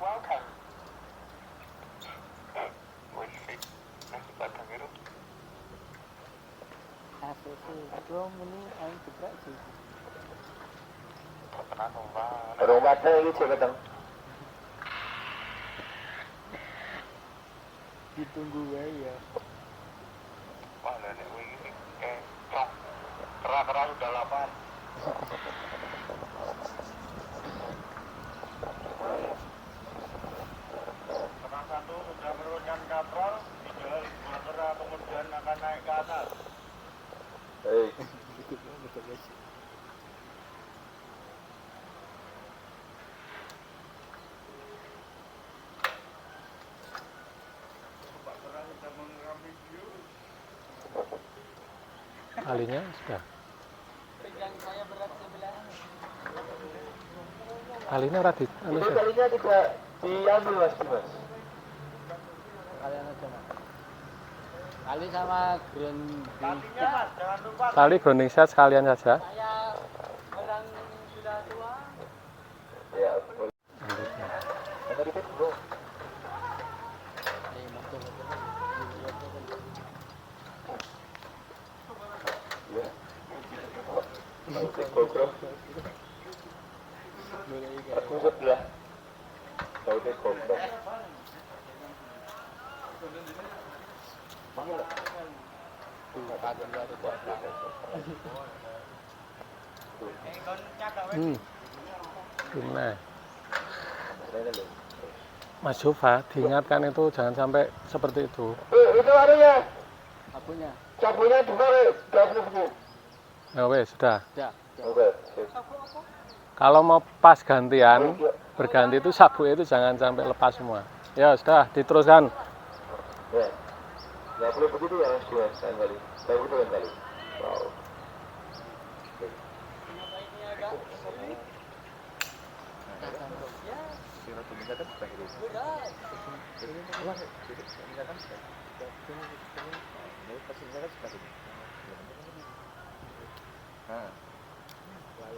Welcome. Wih, nasi padang itu. ACC belum ini aing geprek sih. Tenang dong, Pak. Orang mata ini cek datang. Ditunggu wae ya. Wah, nenek ini cok. Kerak-kerak sudah lapar. Setengah 1 sudah menurunkan katrol, tinggal 2 kerak kemudian akan naik ke atas. Hei. Kalinya sudah. Pegang saya berat sebelah. Kalinya ora di anu Itu sih. kalinya tidak diambil mas. Kalian aja mas. Kali sama ground Kalinya Mas, jangan lupa. Kali grounding set sekalian saja. Saya orang sudah tua. Ya, boleh. Tadi kan bro. Ya. GoPro. Aku sebelah. Tahu deh GoPro. Nah, Mas Jofa, diingatkan itu jangan sampai seperti itu. Itu anunya. Abunya. Cabutnya juga begini. Ya wes, sudah. Ya. Oke. Kalau mau pas gantian, berganti itu sabuk itu jangan sampai lepas semua. Ya sudah, diteruskan. Ya. Nggak boleh begitu ya mas dua kali. Saya begitu kan kali. Wow. Ini agak sulit.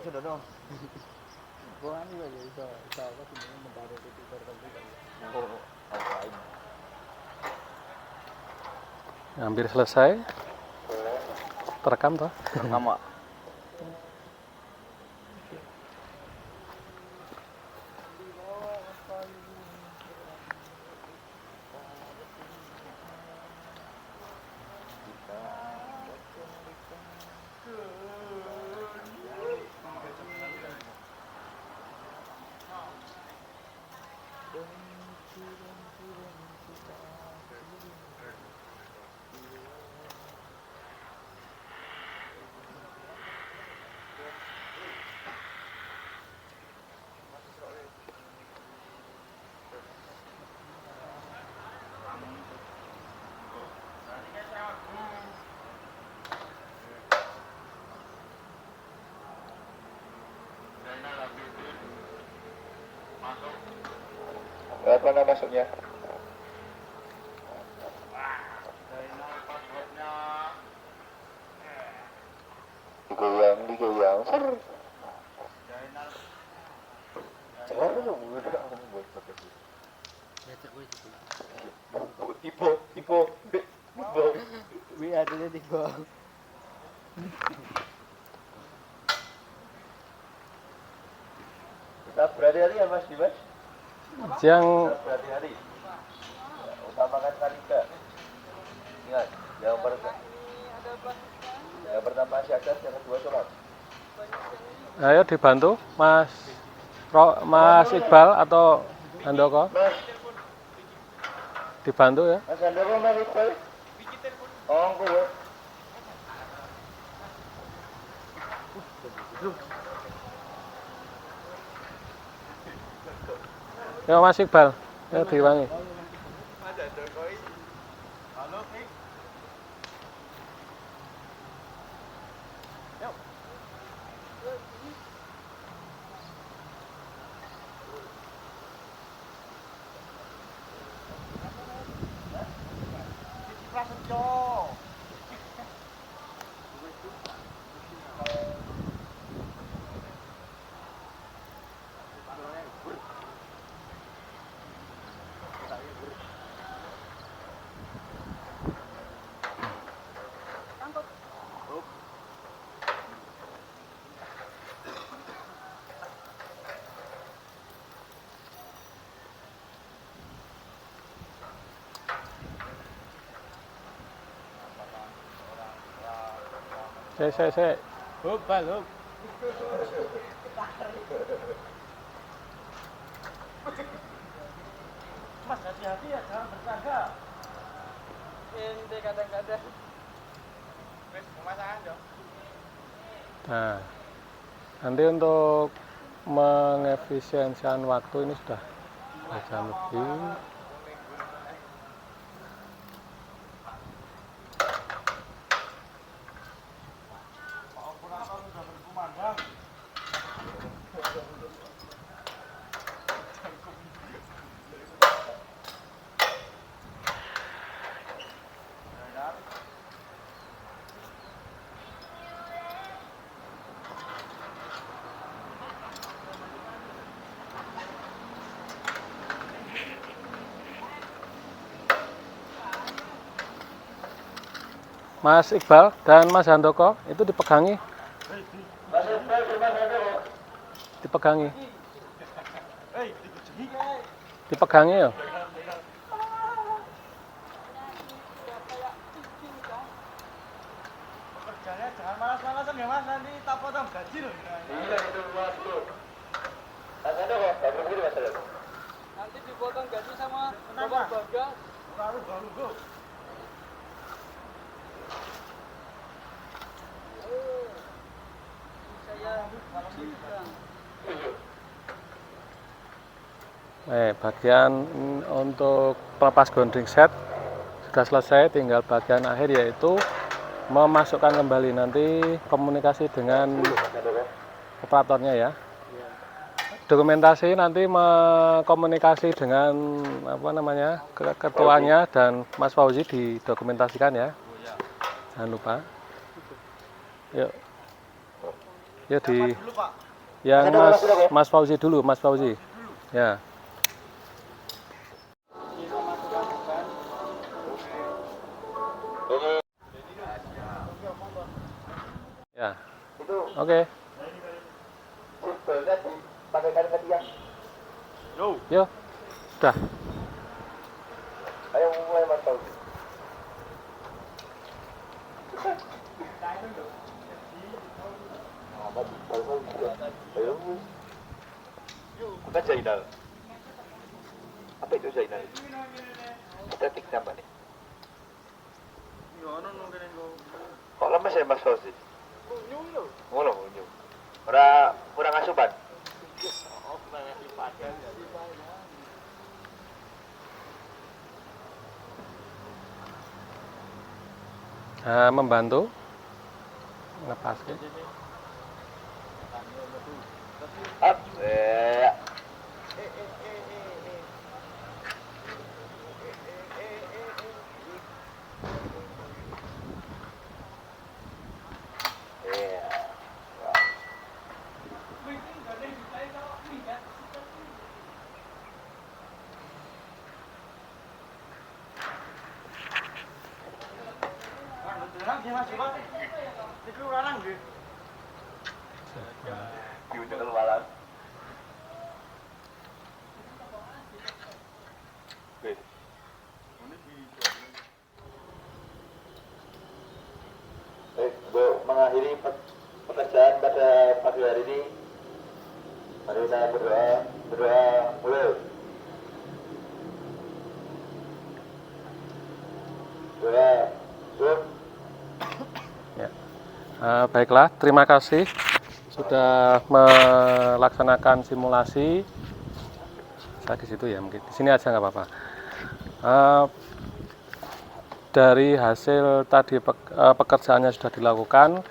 Sudah dong. Bukan juga ya iso apa sebenarnya mendadak itu tertentu. Hampir selesai. Terekam toh? Sama. Lewat mana masuknya? Zainal passwordnya. Digoyang. Ser. Zainal. Ibo. Wi ada tiga. Tetap berhari-hari ya Mas Dimas. Yang Berhari-hari. Utamakan Kalika. Ingat, yang pertama syahadat, yang kedua sholat. ayo dibantu Mas Iqbal atau Handoko. Mas, Dibantu ya. Mas Andoko, Mas Iqbal. Oh, gue. Ya Mas Iqbal, ya diwangi. Saya. Hop, bal, hop. Mas hati-hati ya, jangan bercanda. Ente kadang-kadang. Wes, pemasangan dong. Nah, nanti untuk mengefisiensikan waktu ini sudah 2 jam lebih. Mas Iqbal dan Mas Handoko itu dipegangi. Dipegangi. Dipegangi ya. Kerjanya jangan malas-malasan ya Mas, nanti tak potong gaji loh. Iya, itu Mas, itu. Mas Andoko, nggak berburu Mas Andoko. Nanti dipotong gaji sama Kenapa? Bapak Bagas. Baru. Saya cinta. Bagian untuk pelepas grounding set sudah selesai, tinggal bagian akhir yaitu memasukkan kembali, nanti komunikasi dengan operatornya ya. Dokumentasi nanti komunikasi dengan ketuanya dan Mas Fauzi didokumentasikan ya. Jangan lupa. Yuk. Yuk yang Mas Fauzi dulu, Mas Fauzi. Ya. Ya. Itu Oke. simpelnya dipakaikan ke tiang. Yuk. Sudah. Ayo mulai Mas Fauzi. Apa Zainal? Apa itu Zainal? Estetik nama nih. Kok lemes ya Mas Fauzi? Ngono, unyu. Ora kurang asupan. Nah, membantu lepas ke. Up. Diundang malam. Bu, mengakhiri pekerjaan pada pagi hari ini. Mari kita berdoa mulai. Doa, doa. Ya. Baiklah, terima kasih sudah melaksanakan simulasi. Saya di situ ya, mungkin di sini aja nggak apa-apa. Dari hasil tadi pekerjaannya sudah dilakukan,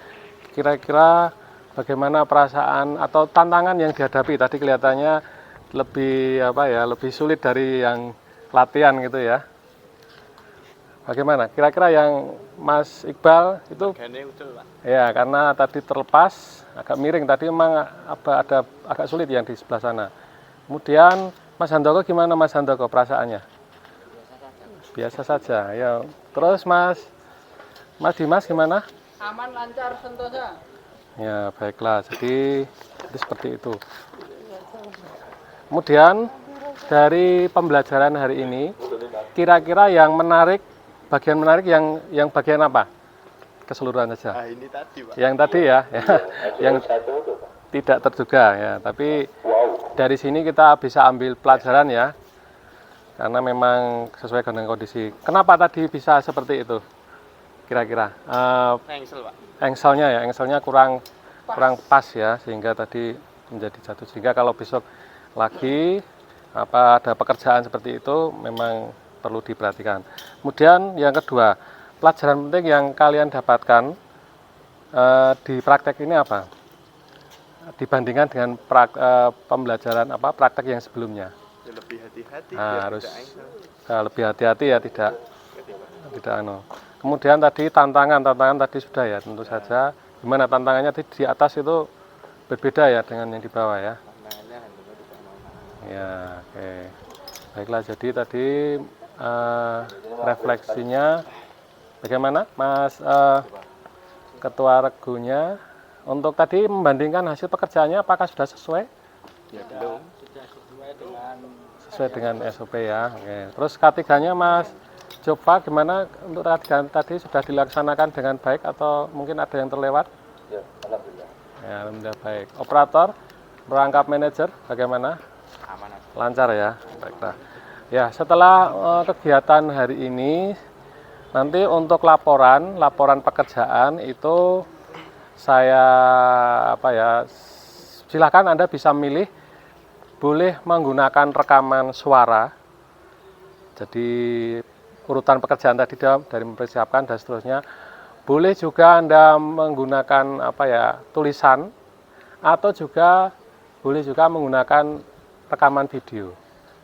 kira-kira bagaimana perasaan atau tantangan yang dihadapi? Tadi kelihatannya lebih lebih sulit dari yang latihan gitu ya. Bagaimana? Kira-kira yang Mas Iqbal itu? Ya, karena tadi terlepas, agak miring. Tadi memang ada agak sulit yang di sebelah sana. Kemudian Mas Handoko gimana Mas Handoko perasaannya? Biasa saja. Ya. Terus Mas Dimas gimana? Aman, lancar, sentosa. Ya, baiklah. Jadi seperti itu. Kemudian dari pembelajaran hari ini, kira-kira yang menarik, bagian menarik yang bagian apa? Keseluruhan saja. Ini tadi, Pak. Yang tadi ya, yang tidak terduga ya. Tapi dari sini kita bisa ambil pelajaran ya. Karena memang sesuai dengan kondisi. Kenapa tadi bisa seperti itu? Kira-kira? Engsel, Pak. Engselnya kurang pas ya, sehingga tadi menjadi jatuh. Sehingga kalau besok lagi ada pekerjaan seperti itu, memang perlu diperhatikan. Kemudian yang kedua, pelajaran penting yang kalian dapatkan di praktek ini apa? Dibandingkan dengan pembelajaran praktek yang sebelumnya. Ya, lebih hati-hati. Harus lebih hati-hati ya, tidak Kemudian tadi tantangan tadi sudah ya, tentu saja. Gimana tantangannya di atas itu berbeda ya dengan yang di bawah ya. Ya, oke. Baiklah, jadi tadi refleksinya bagaimana Mas Ketua Regunya untuk tadi membandingkan hasil pekerjaannya apakah sudah sesuai? Ya, belum. Sesuai dengan SOP ya. Oke. Terus K3-nya Mas Jova gimana untuk K3 tadi sudah dilaksanakan dengan baik atau mungkin ada yang terlewat? Ya, alhamdulillah. Ya, alhamdulillah baik. Operator, merangkap manajer bagaimana? Aman. Lancar ya. Baiklah. Ya, setelah kegiatan hari ini nanti untuk laporan pekerjaan itu saya silakan Anda bisa milih boleh menggunakan rekaman suara. Jadi urutan pekerjaan tadi dari mempersiapkan dan seterusnya. Boleh juga Anda menggunakan tulisan atau boleh juga menggunakan rekaman video.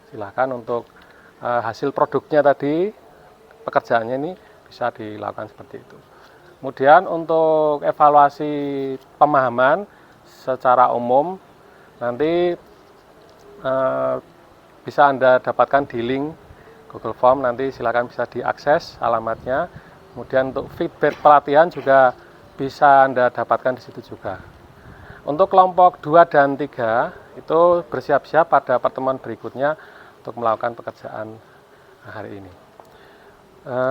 Silakan untuk hasil produknya tadi pekerjaannya ini bisa dilakukan seperti itu. Kemudian untuk evaluasi pemahaman secara umum nanti bisa Anda dapatkan di link Google Form, nanti silakan bisa diakses alamatnya. Kemudian untuk feedback pelatihan juga bisa Anda dapatkan di situ juga. Untuk kelompok 2 dan 3 itu bersiap-siap pada pertemuan berikutnya untuk melakukan pekerjaan hari ini.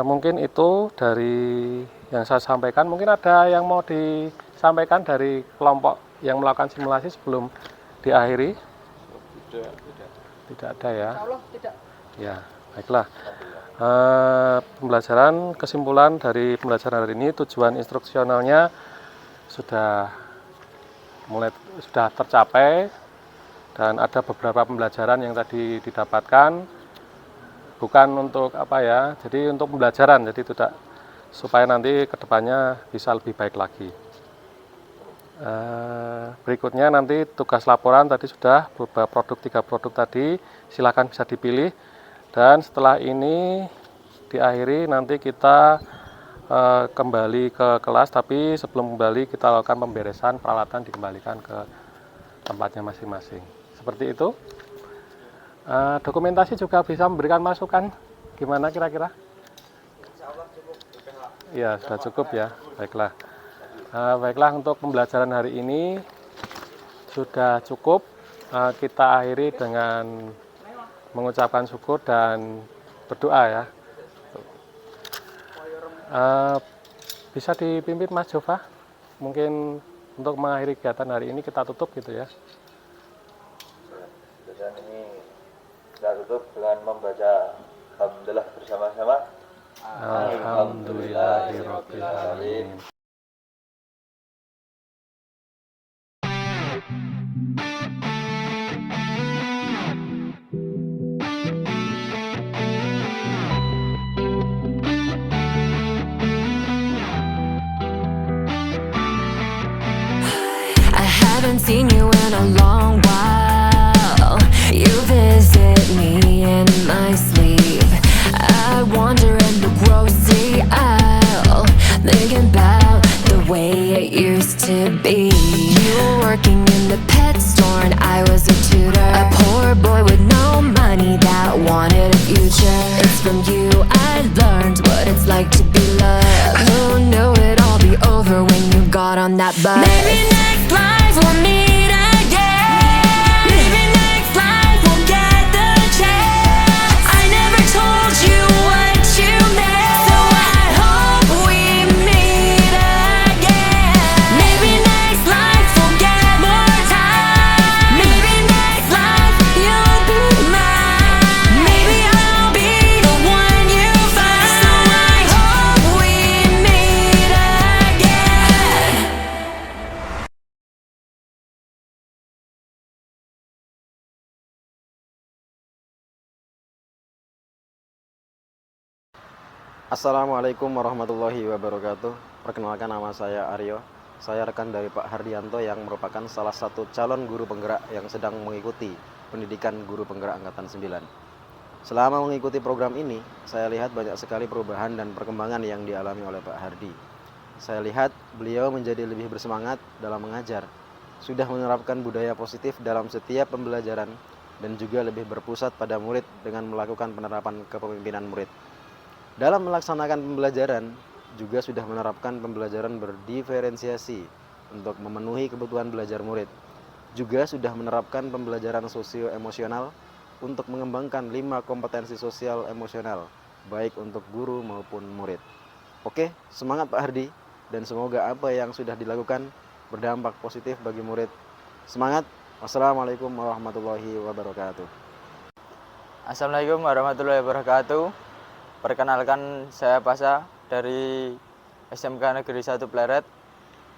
Mungkin itu dari yang saya sampaikan. Mungkin ada yang mau disampaikan dari kelompok yang melakukan simulasi sebelum diakhiri? Tidak ada ya. Allah tidak. Ya, baiklah. Kesimpulan dari pembelajaran hari ini, tujuan instruksionalnya sudah tercapai dan ada beberapa pembelajaran yang tadi didapatkan, bukan untuk jadi untuk pembelajaran, jadi tidak supaya nanti kedepannya bisa lebih baik lagi. Berikutnya nanti tugas laporan tadi sudah beberapa 3 produk tadi, silakan bisa dipilih. Dan setelah ini diakhiri nanti kita kembali ke kelas, tapi sebelum kembali kita lakukan pemberesan peralatan, dikembalikan ke tempatnya masing-masing. Seperti itu. Dokumentasi juga bisa memberikan masukan, gimana kira-kira? Insya Allah cukup. Ya, sudah cukup ya. Baiklah. Baiklah, untuk pembelajaran hari ini sudah cukup. Kita akhiri dengan mengucapkan syukur dan berdoa ya. Bisa dipimpin Mas Jova? Mungkin untuk mengakhiri kegiatan hari ini kita tutup gitu ya. Dan ini kita tutup dengan membaca Alhamdulillah bersama-sama. Alhamdulillahirabbil alamin. I haven't seen you in a long while. You visit me in my sleep. I wander in the grocery aisle, thinking about the way it used to be. You were working in the pet store and I was a tutor, a poor boy with no money that wanted a future. It's from you I learned what it's like to be loved. Who knew it'd all be over when you got on that bus? Maybe next life we'll meet again. Maybe next life we'll get the chance. I never told you what you meant, so I hope we meet again. Maybe next life we'll get more time. Maybe next life you'll be mine. Maybe I'll be the one you find. So I hope we meet again. Assalamualaikum warahmatullahi wabarakatuh. Perkenalkan, nama saya Aryo. Saya rekan dari Pak Hardianto yang merupakan salah satu calon guru penggerak yang sedang mengikuti pendidikan guru penggerak angkatan 9. Selama mengikuti program ini, saya lihat banyak sekali perubahan dan perkembangan yang dialami oleh Pak Hardi. Saya lihat beliau menjadi lebih bersemangat dalam mengajar, sudah menerapkan budaya positif dalam setiap pembelajaran, dan juga lebih berpusat pada murid dengan melakukan penerapan kepemimpinan murid. Dalam melaksanakan pembelajaran, juga sudah menerapkan pembelajaran berdiferensiasi untuk memenuhi kebutuhan belajar murid. Juga sudah menerapkan pembelajaran sosio-emosional untuk mengembangkan 5 kompetensi sosial emosional, baik untuk guru maupun murid. Oke, semangat Pak Hardi, dan semoga apa yang sudah dilakukan berdampak positif bagi murid. Semangat. Wassalamualaikum warahmatullahi wabarakatuh. Assalamualaikum warahmatullahi wabarakatuh. Perkenalkan, saya Pasha dari SMK Negeri 1 Pleret.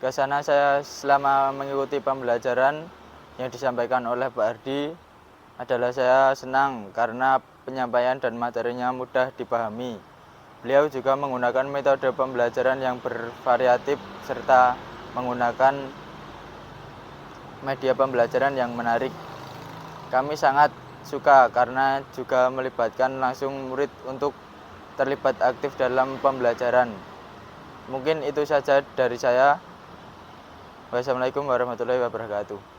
Ke sana saya selama mengikuti pembelajaran yang disampaikan oleh Pak Hardi adalah saya senang karena penyampaian dan materinya mudah dipahami. Beliau juga menggunakan metode pembelajaran yang bervariatif serta menggunakan media pembelajaran yang menarik. Kami sangat suka karena juga melibatkan langsung murid untuk terlibat aktif dalam pembelajaran. Mungkin itu saja dari saya. Wassalamualaikum warahmatullahi wabarakatuh.